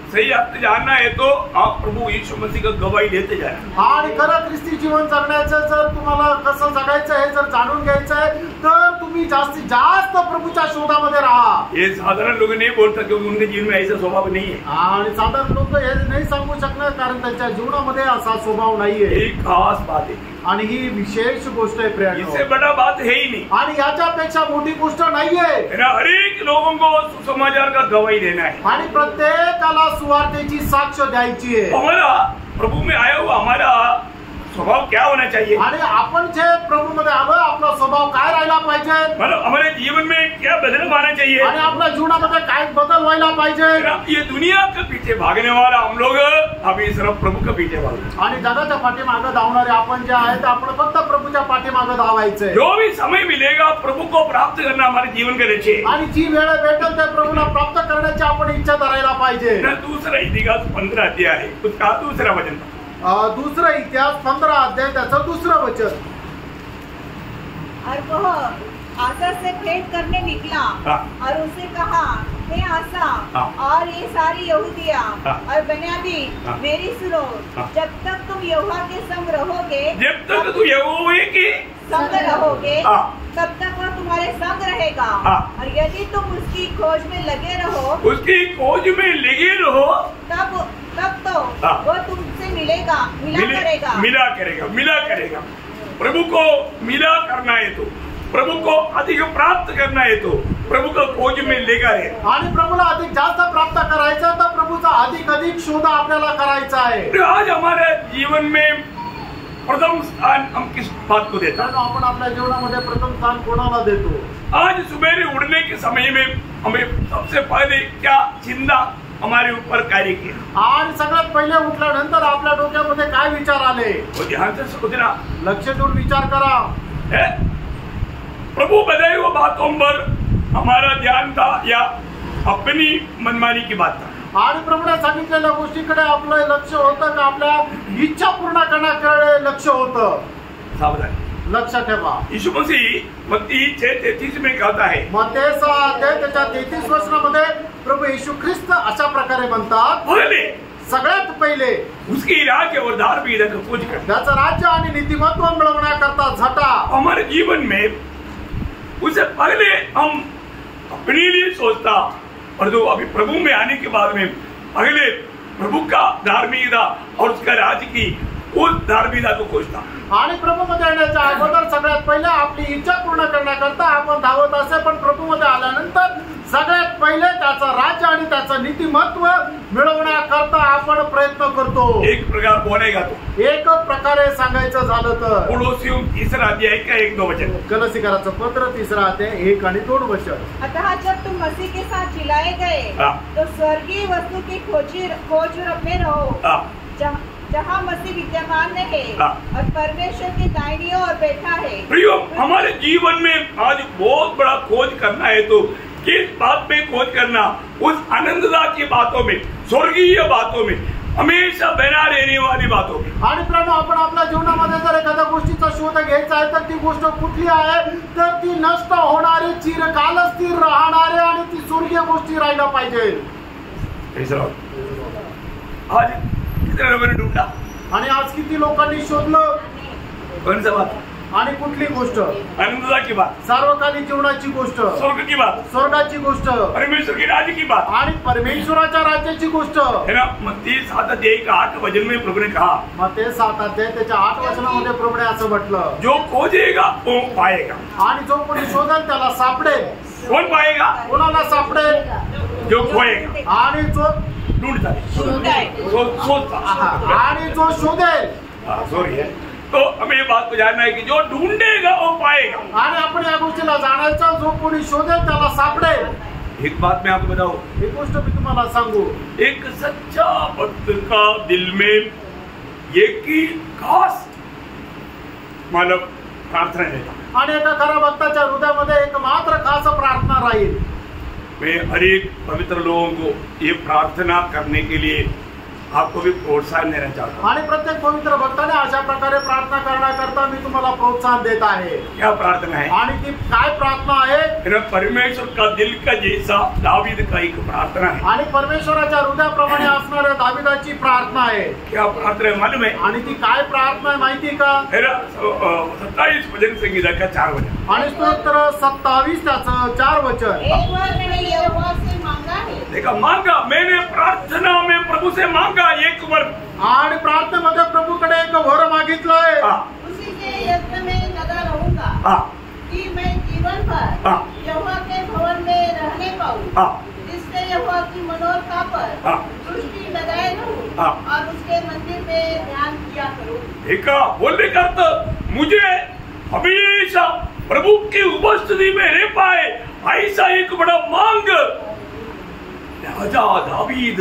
सही अर्थ जानना है तो आप प्रभु यीशु मसीह का गवाही देते जाए। आणि खरं ख्रिस्ती जीवन जगण्याचं जर तुम्हाला कसं जगायचं आहे जर जाणून घ्यायचं आहे तर तुम्ही जास्तीत जास्त प्रभूच्या शोधामध्ये राहा। ये साधारण लोग नहीं बोल सकते क्योंकि उनके जीवन में ऐसा स्वभाव नहीं है। आणि साधारण लोक हे नाही सांगू शकणार कारण त्यांच्या जीवनामध्ये असा स्वभाव नाहीये। एक खास बात है आणि ही विशेष गोष्ट आहे प्रियांनो, इससे बड़ा बात है ही नहीं। आणि याच्यापेक्षा मोठी गोष्ट नाहीये। हर एक लोगों को सुसमाचार का गवाही देना है आणि प्रत्येकाला सुवार्तेची साक्ष द्यायची आहे। हमारा प्रभु में आया हुआ हमारा स्वभाव क्या होना चाहिए? आणि आपण जे प्रभू मध्ये आलो आपला स्वभाव काय राहिला पाहिजे? मतलब हमारे जीवन में क्या बदल आना चाहिए? आणि आपल्या जीवनामध्ये काय बदल व्हायला पाहिजे? ये दुनिया के पीछे भागने वाला हम लोग अभी सिर्फ प्रभु के पीछे भागते। आणि जगाच्या पाठीमागे धावणारे आपण जे आहेत आपण फक्त प्रभूच्या पाठीमागे धावायचंय। जो भी समय मिलेगा प्रभु को प्राप्त करना हमारे जीवन का लक्ष्य है। आणि जी वेळ भेटेल त्या प्रभूला प्राप्त करण्याची आपण इच्छा धरायला पाहिजे। दूसरा इतिहास 15 अध्याय है उसका दूसरा वचन, दूसरा इतिहास 15 अध्याय त्याचं दुसरं वचन। और वह आसा से भेंट करने निकला और उसे कहा, हे आसा और ये सारी यहूदिया और बुनियादी मेरी सुनो, जब तक तुम यहोवा के संग रहोगे, जब तक तुम यहोवा के संग रहोगे तब तक वह तुम्हारे संग रहेगा। और यदि तुम उसकी खोज में लगे रहो, उसकी खोज में लगे रहो तब तो वो तुमसे मिला करेगा। प्रभु को मिला करना है तो प्रभु को अधिक प्राप्त करना है तो प्रभु को खोज में लेगा है। आणि प्रभूला अधिक जास्त प्राप्त करायचं तर प्रभूचा अधिक शोध आपल्याला करायचा आहे। आज हमारे जीवन में प्रथम स्थान हम किस बात को देते हैं? आपण आपल्या जीवनामध्ये प्रथम स्थान कोणाला देतो? आज सुबह उठने के समय में हमें सबसे पहले क्या चिंता हमारे ऊपर कार्य किया? आणि सगळ्यात पहिले उठल्यानंतर आपल्या डोक्यामध्ये काय विचार आले? वो ध्यान से सोचना, लक्ष देऊन विचार करा। प्रभु बताए हुए बातों पर हमारा ध्यान था या अपनी मनमानी की बात था? आणि प्रभूने सांगितलेल्या गोष्टीकडे आपलं लक्ष होतं का आपल्या इच्छा पूर्ण करण्याकडे लक्ष होतं? सावधान, लक्ष ठेवा। यीशु मसीह मत्ती 6:33 में कहता है, मत्ती 6 अध्याय त्याच्या 33 वचनामध्ये प्रभु येशू ख्रिस्त अशा प्रकारे म्हणतात, पहले सगळ्यात पहिले उसकी राज्य और धार्मिकता का खोज कर, त्याचं राज्य आणि नीतिमत्व मिळवण्याकरता झटा। हमारे जीवन में उससे पहले हम अपने लिए सोचता और जो अभी प्रभु में आने के बाद में पहले प्रभु का धार्मिकता और उसका राज्य की उस धार्मिकता को खोजता। आणि प्रभूमध्ये येण्याच्या अगोदर सगळ्यात पहिले आपली इच्छा पूर्ण करण्याकरता आपण धावत असे, पण प्रभूमध्ये आल्यानंतर सगळ्यात पहिले त्याचं राज्य आणि त्याचं नीतिमत्व मिळवण्याकरता आपण प्रयत्न करतो. एक प्रकार बोलेगा तो एक प्रकारे सांगायचं झालं तर कोलोसियों 3 अध्याय का 1-2 वचन. कलसीकराचं पत्र 3 अध्याय 1 आणि 2 वचन. अतः जब तुम मसीह के साथ जिलाए गए तो स्वर्गीय वस्तु की खोज में रहो जहाँ मसीह विद्यमान है और परमेश्वर की दाहिनी ओर बैठा है. प्रियो, हमारे जीवन में आज बहुत बड़ा खोज करना है तो किस बात में खोज करना? उस आनंददा की बातों में, स्वर्गीय बातों में, हमेशा बना रहने वाली बातों में. आणि प्रणव, आपण आपल्या जीवनामध्ये जर एखाद्या गोष्टीचा शोध घ्यायचा आहे तर ती गोष्ट कुठली आहे तर ती नष्ट होणारी, चिरकाल स्थिर राहणारी आणि ती स्वर्गीय गोष्टी राहायला पाहिजे. आज कितने लोगों ने ढूंढा आणि आज किती लोकांनी शोधलं? कौन सा बात? आणि कुठली गोष्ट? आनंददा की बात, सार्वकालिक जीवनाची गोष्ट, स्वर्ग की बात, स्वर्गाची गोष्ट, परमेश्वर के राज्य की बात आणि परमेश्वराच्या राज्याची गोष्ट है ना. मत्ती 7 अध्याय का 8 वचन में प्रभु ने कहा, मत्ती 7 अध्याय त्याच्या 8 वचनामध्ये प्रभूने असं म्हटलं, जो खोजेगा वो पाएगा. आणि जो कोणी शोधेल त्याला सापडेल. कौन पाएगा? कोणाला सापडेल? जो खोएगा. आणि जो ढूंढता है, सोचता. आणि जो शोधेल. सॉरी है. तो हमें ये बात को जानना है कि जो ढूंढेगा वो पाएगा. आणि आपण या गोष्टीला जाणायचं, जो कोणी शोधेल त्याला सापडेल. एक बात मैं आपको बताऊं, एक गोष्ट मी तुम्हाला सांगू, एक सच्चा भक्त का दिल में एक ही खास मतलब प्रार्थना रहता. आणि एका खऱ्या भक्ताच्या हृदयामध्ये एक मात्र खास प्रार्थना राहील. मैं हर एक पवित्र लोगों को ये प्रार्थना करने के लिए आपको भी प्रोत्साहन देना चाहता हूँ. आणि प्रत्येक पवित्र भक्ताने अशा प्रकारे प्रार्थना करण्याकरता मी तुम्हाला प्रोत्साहन देत आहे. क्या प्रार्थना है? आणि ती काय प्रार्थना आहे? परमेश्वर का दिल का जैसा दावीद का एक प्रार्थना है. आणि परमेश्वराच्या हृदयाप्रमाणे असणाऱ्या दाविदाची प्रार्थना आहे. क्या प्रार्थना है मालूम है? आणि ती काय प्रार्थना आहे माहिती का? 27 भजन संगीता का 4 वचन. आणि स्तोत्र 27 त्याचं 4 वचन. एक बार मैंने यहोवा से मांगा है. देखा, मांगा मैंने, प्रार्थना में प्रभु से मांगा एक वर. आणि प्रार्थनेमध्ये प्रभूकडे एक वर मागितलंय. उसी के यत्न में लगा रहूंगा कि मैं जीवन भर यहोवा के भवन में रहने पाऊं, जिससे यहोवा की मनोरथा पर दृष्टि लगाए रहूं और उसके मंदिर में ध्यान किया करूं. देखा, बोलने का अर्थ मुझे हमेशा प्रभु की उपस्थिति में रह पाए, ऐसा एक बड़ा मांग राजा दावीद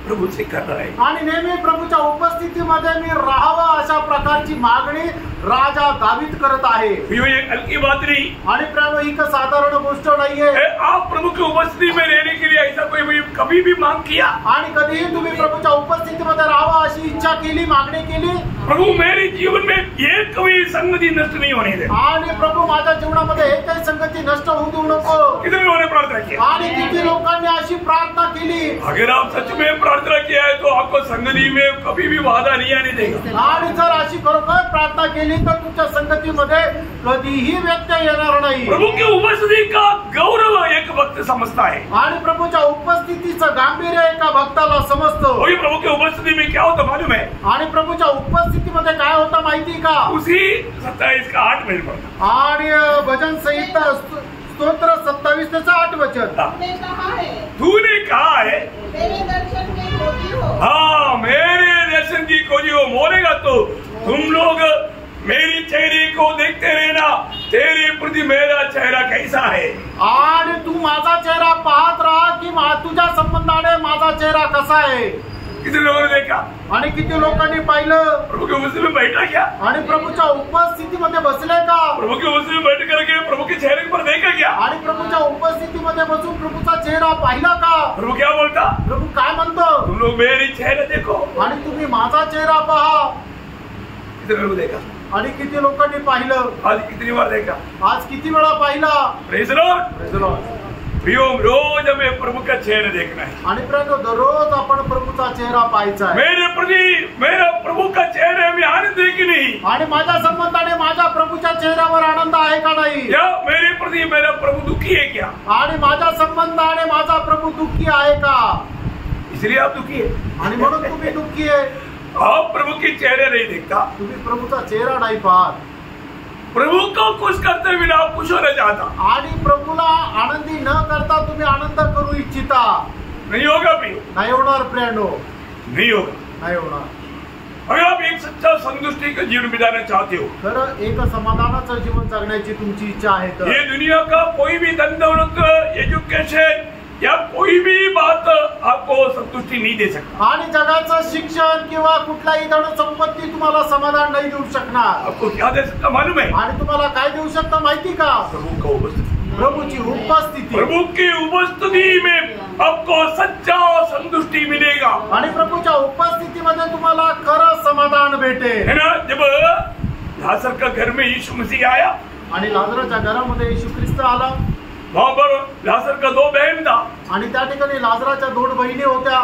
प्रभू से कर रहा है. आणि नेहमी प्रभूच्या उपस्थितीमध्ये मी राहावं अशा प्रकारची मागणी राजा दावीद करत आहे. ये हल्की बात नहीं. आणि प्रेम ही का साधारण गोष्ट नाहीये. आप प्रभु की उपस्थिति में रहने के लिए ऐसा कोई कभी भी मांग किया? आणि कधीही तुम्ही प्रभूच्या उपस्थितीमध्ये राहावं अशी इच्छा केली, मागणी केली? प्रभु मेरे जीवन में एक कोई संगति नष्ट नहीं होने दे. आणि प्रभू माझ्या जीवनामध्ये एकही संगती नष्ट होऊ देऊ नको. कितने लोगों ने प्रार्थना किया? आणि किती लोकांनी अशी प्रार्थना केली? अगर आप सच में प्रार्थना किया है तो आपको संगति में कभी भी बाधा नहीं आने देगा. आणि जर अशी खरोखर प्रार्थना केली तर तुमच्या संगतीमध्ये कधीही व्यत्यय येणार नाही. प्रभु की उपस्थिति का गौरव एक भक्त समझता है. आणि प्रभूच्या उपस्थितीचं गांभीर्य एका भक्ताला समजतो. वही प्रभु की उपस्थिति में क्या होता मालूम है? आणि प्रभूच्या उपस्थितीमध्ये काय होतं माहिती का? उसी 27 का 8 में पढ़ता. आणि भजन संहिता स्तोत्र 27 त्याचं 8 वचन. तूने कहा है, तूने कहा है, मेरे दर्शन की खोजी हो. हाँ, मेरे दर्शन की खोजी हो. बोलेगा तो तुम लोग मेरी चेहरे को देखते रहना, तेरे प्रति मेरा चेहरा कैसा है. आणि तू माझा चेहरा पाहत राहा की तुझ्या संबंधाने माझा चेहरा कसा आहे. कितने लोगों ने देखा? आणि किती लोकांनी पाहिलं? प्रभु के उपस्थिति में बैठा क्या? आणि प्रभूच्या उपस्थितीमध्ये बसले का? प्रभु के उपस्थिति में बैठ करके प्रभु के चेहरे पर देखा क्या? आणि प्रभूच्या उपस्थितीमध्ये बसून प्रभूचा चेहरा पाहिला का? प्रभु क्या बोलता? प्रभू काय म्हणतो? तुम लोग मेरी चेहरा देखो. आणि तुम्ही माझा चेहरा पहा. कितने लोग देखा? आणि किती लोकांनी पाहिलं? आज कितनी बार देखा? आज किती वेळा पाहिला? Praise Lord. रोज हमें प्रभु का चेहरा देखना है. आणि दररोज आपण प्रभूचा चेहरा पाहायचा आहे. मेरे प्रति मेरा प्रभु का चेहरे में आनंद है कि नहीं? आणि माझ्या संबंधाने माझ्या प्रभूच्या चेहऱ्यावर आनंद आहे का नाही? या मेरे प्रति मेरा प्रभु दुखी है क्या? आणि माझ्या संबंधाने माझा प्रभु दुःखी आहे का? इसलिए आप दुखी है. आणि म्हणून तुम्ही दुःखी आहे. आप प्रभु के चेहरे नहीं देखता. तुम्ही प्रभूचा चेहरा नाही पाहत. प्रभु को खुश करते बिना आप खुश होना चाहता. आणि प्रभूला आनंदी न करता तुम्ही आनंद करू इच्छिता नहीं होगा प्रियो, नाही होणार प्रियांनो, नहीं होगा। नाही होणार. अगर आप एक सच्चा संतुष्टि का जीवन बिताना चाहते हो, खरं एक समाधानाचं जीवन जगण्याची तुमची इच्छा आहे तर ये दुनिया का कोई भी धन दौलत, एजुकेशन या कोई भी बात आपको संतुष्टि नहीं दे सकता। आणि जगाचं शिक्षण किंवा कुठलाही धन संपत्ती तुम्हाला समाधान नाही देऊ शकणार. आपको क्या दे सकता मालूम है? आणि तुम्हाला काय देऊ शकता माहिती का? प्रभु का उपस्थिति। प्रभूची उपस्थिती. प्रभु की उपस्थिति में आपको सच्चा संतुष्टि मिलेगा। आणि प्रभूच्या उपस्थितीमध्ये तुम्हाला खरं समाधान भेटेल. है ना? जब लाजर का घर में यीशु मसीह आया, आणि लाजराच्या घरामध्ये येशू ख्रिस्त आला. वहां पर लाजर का 2 बहन था। आणि त्या ठिकाणी लाजराच्या 2 बहिणी होत्या.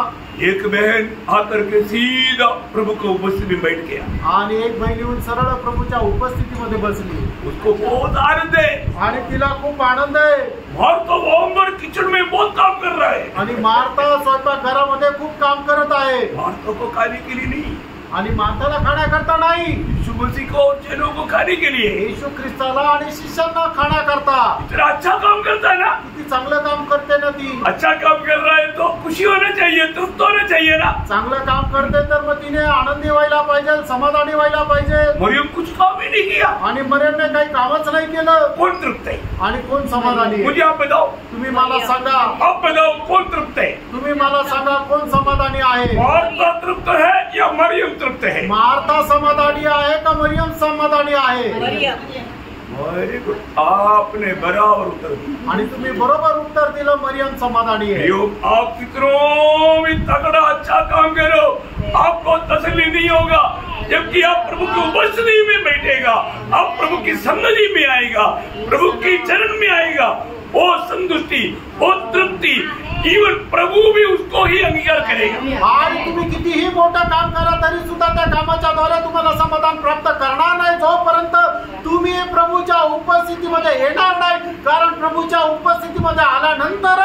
एक बहन आकर के सीधा प्रभु को उपस्थिति में बैठ गया, आणि एक बहिणी येऊन सरळ प्रभूच्या उपस्थितीमध्ये बसली. उसको बहुत आनंद है। आणि तिला खूप आनंद आहे. मार्था वहां पर किचन में बहुत काम कर रहा है। आणि मार्था स्वयंपाक घरामध्ये खूप काम करत आहे. मार्था को खाने के लिए नहीं, आणि मार्थाला खाण्याकरता नाही, यीशु मसीह को चेलों को खाने के लिए। येशू ख्रिस्ताला आणि शिष्यांना खाण्याकरता. इतना अच्छा काम करता है ना, किती चांगलं काम करते ना ती. अच्छा काम कर रहा है तो खुशी होना चाहिए, तृप्त होना चाहिए ना। चांगलं काम करते तर मग तिने आनंदी व्हायला पाहिजे, समाधानी व्हायला पाहिजे. मरियम कुछ काम ही नहीं किया, आणि मरियमने काही कामच नाही केलं. कौन तृप्त है? आणि कोण समाधानी आहे? मुझे आप बताओ, तुम्ही मला सांगा. आप बताओ कौन तृप्त है? तुम्ही मला सांगा कोण समाधानी आहे? मार्था तृप्त है या मरियम तृप्त है? मार्था समाधानी आहे का मरियम समाधानी आहे? वेरी गुड, आपने बराबर उत्तर दिया। आणि तुम्ही बरोबर उत्तर दिलं, मरियम समाधानी आहे. आप कितनों भी तगड़ा अच्छा काम करो, आपको तसल्ली नहीं होगा। जबकि आप प्रभु की उपस्थिति में बैठेगा, आप प्रभु की संगति में आएगा, प्रभु के चरण में आएगा, वो संतुष्टि, वो तृप्ति, इवन प्रभु भी उसको ही अंगीकार करेगा। आणि तुम्ही कितीही मोठं काम करा तरी सुद्धा त्या कामाच्या द्वारे तुम्हाला समाधान प्राप्त करणार नाही जोपर्यंत तुम्ही प्रभूच्या उपस्थितीमध्ये येणार नाही. कारण प्रभूच्या उपस्थितीमध्ये आल्यानंतर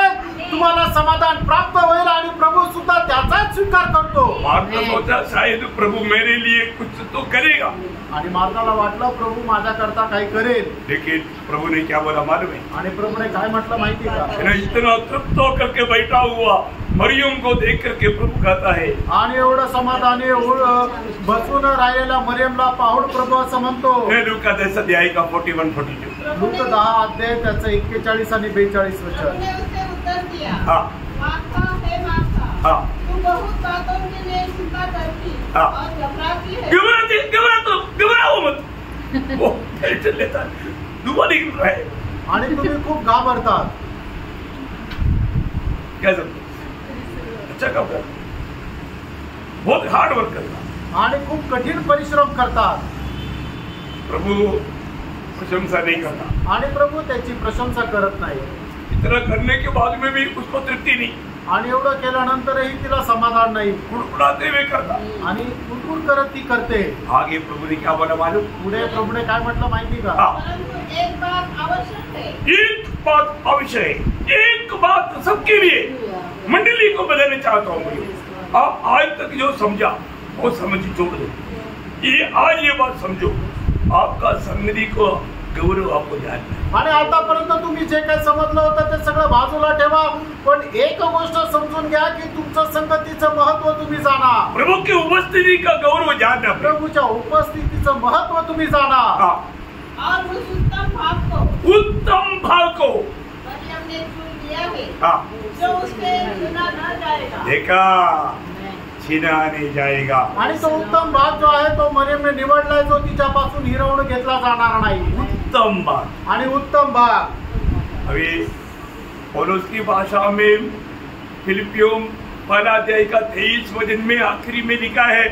तुम्हाला समाधान प्राप्त होईल आणि प्रभू सुद्धा त्याचाच स्वीकार करतो. मार्था सोचा शायद प्रभु मेरे लिए कुछ तो करेगा, आणि मार्थाला वाटलं प्रभू माझ्याकरता काही करेल. लेकिन प्रभु ने क्या बोला मालूम है? आणि प्रभूने काय म्हटलं माहिती का? इतना तृप्त होकर के बैठा हुआ मरियम को देख करके प्रभु कहता है, आणि एवढं समाधानी बसून राहिलेला मरियमला पाहून प्रभू असं म्हणतो. लूका 10 अध्याय का 41-42। लूक 10 अध्याय त्याचं 41 आणि 42 वचन. उसने उसे उत्तर दिया, हाँ। मार्था है मार्था, हाँ। तू बहुत बातों के लिए चिंता करती हाँ। और घबराती है। घबराओ मत, वो टेंशन लेता है, दुआ नहीं कर रहा है। आणि तुम्ही खूप घाबरतात. क्या समझे? अच्छा काम कर, बहुत हार्ड वर्क करता, आणि खूप कठीण परिश्रम करतात. प्रभु प्रशंसा नहीं करता, आणि प्रभू त्याची प्रशंसा करत नाही. इतना करने के बाद में भी उसको तृप्ति नहीं, आणि एवढं केल्यानंतरही तिला समाधान नाही. कुड़कुड़ाते हुए करता। आणि कुरकुर करत ती करते. आगे प्रभु ने क्या बोला मालूम? पुढे प्रभूने काय म्हटलं माहिती का? परंतु एक बात आवश्यक है। एक बात अवश्य है, एक बात सबके लिए मंडली को बताना चाहता हूँ। आप आज तक जो समझा वो समझ छोड़ दो, ये आज ये बात समझो, आपका संगति को गौरव आपको ध्यान है। आणि आतापर्यंत तुम्ही जे काही समजलं होतं ते सगळं बाजूला ठेवा, पण एक गोष्ट समजून घ्या की तुमचं संगतीचं महत्व तुम्ही जाणा. प्रभु की उपस्थिति का गौरव जानना, प्रभूच्या उपस्थितीचं महत्व तुम्ही जाणा. और उस उत्तम भाग को मरियम ने चुन लिया है, जो उससे चुना न जाएगा। देखा, छीना नहीं जाएगा। आणि तो उत्तम भाग जो आहे तो मरियमने निवडलाय, जो तिच्यापासून हिरावून घेतला जाणार नाही. उत्तम भाग। आणि उत्तम भाग अभी पौलुस की भाषा में फिलिपियों 1 अध्याय का 23 वचन में आखिरी में लिखा है,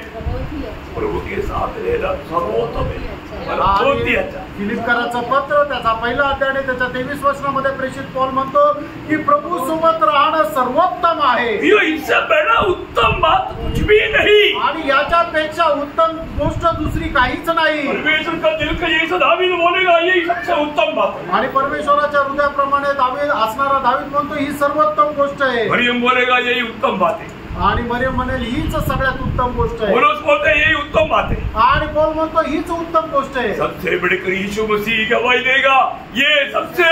प्रभु के साथ रहना सर्वोत्तम है। बहुत ही अच्छा। फिलिपकराचं पत्र त्याचा 1 अध्याय आणि त्याच्या 23 वचनामध्ये प्रेषित पौल म्हणतो की प्रभू सोबत राहणं सर्वोत्तम आहे. इससे बड़ा उत्तम बात कुछ भी नहीं, आणि याच्यापेक्षा उत्तम गोष्ट दुसरी काहीच नाही. परमेश्वर का दिल का ये दावीद बोलेगा, ये सबसे उत्तम बात है। आणि परमेश्वराच्या हृदयाप्रमाणे दावीद असणारा दावीद म्हणतो ही सर्वोत्तम गोष्ट आहे. मरियम बोलेगा यही उत्तम बात है, आणि मरियम म्हणेल हीच सगळ्यात उत्तम गोष्ट आहे. पौलुस बोलते हैं यही उत्तम बात है, आणि पौल म्हणतो हीच उत्तम गोष्ट आहे. सबसे बढ़कर यीशु मसीह गवाही देगा, ये सबसे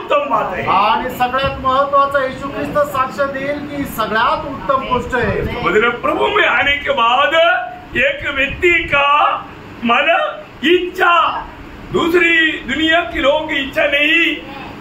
उत्तम बात है। आणि सगळ्यात महत्वाचं येशू ख्रिस्त साक्ष देईल की सगळ्यात उत्तम गोष्ट आहे। मतलब प्रभु में आने के बाद एक व्यक्ति का मन इच्छा दूसरी दुनिया की लोगों की इच्छा नहीं,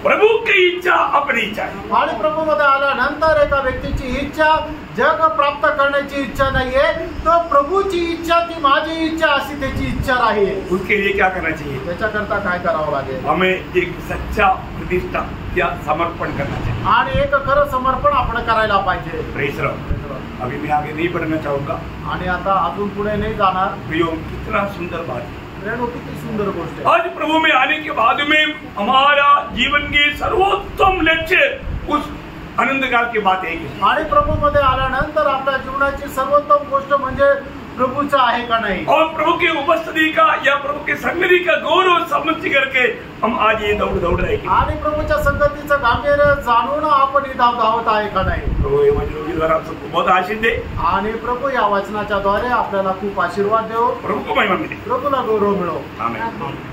प्रभु की इच्छा अपनी इच्छा है। आणि प्रभू मध्ये आल्यानंतर एका व्यक्तीची इच्छा जग प्राप्त करण्याची इच्छा नाहीये, तो प्रभूची इच्छा ती माझी इच्छा अशी त्याची इच्छा राहील। उसके लिए क्या करना चाहिए? त्याच्याकरता काय करावं लागेल? हमें एक सच्चा प्रतिष्ठा या समर्पण करना चाहिए आणि एक खरं समर्पण आपण करायला पाहिजे। Praise Lord. अभी मैं आगे नहीं बढ़ना चाहूंगा। आणि आता अजून पुढे नाही जाणार। प्रियो, कितना सुंदर बात है। रेणू, किती सुंदर गोष्ट आहे। आज प्रभु में आने के बाद में हमारा जीवन के सर्वोत्तम लक्ष्य उस आनंद काल की बात है। आणि प्रभू मध्ये आल्यानंतर आपल्या जीवनाची सर्वोत्तम गोष्ट म्हणजे प्रभूचा आहे का नाही, और प्रभु की उपस्थिति का या प्रभु के संगति का गौरव समझ करके हम आज ये दौड़ रहे हैं। आणि प्रभूच्या संगतीचं गांभीर्य जाणून आपण ही धावत आहे का नाही। प्रभु ये वचनों के द्वारा आप सबको बहुत आशीष दे। आणि प्रभू या वचनाच्या द्वारे आपल्याला खूप आशीर्वाद देव। प्रभु को महिमा मिले, प्रभूला गौरव मिळो। आमेन।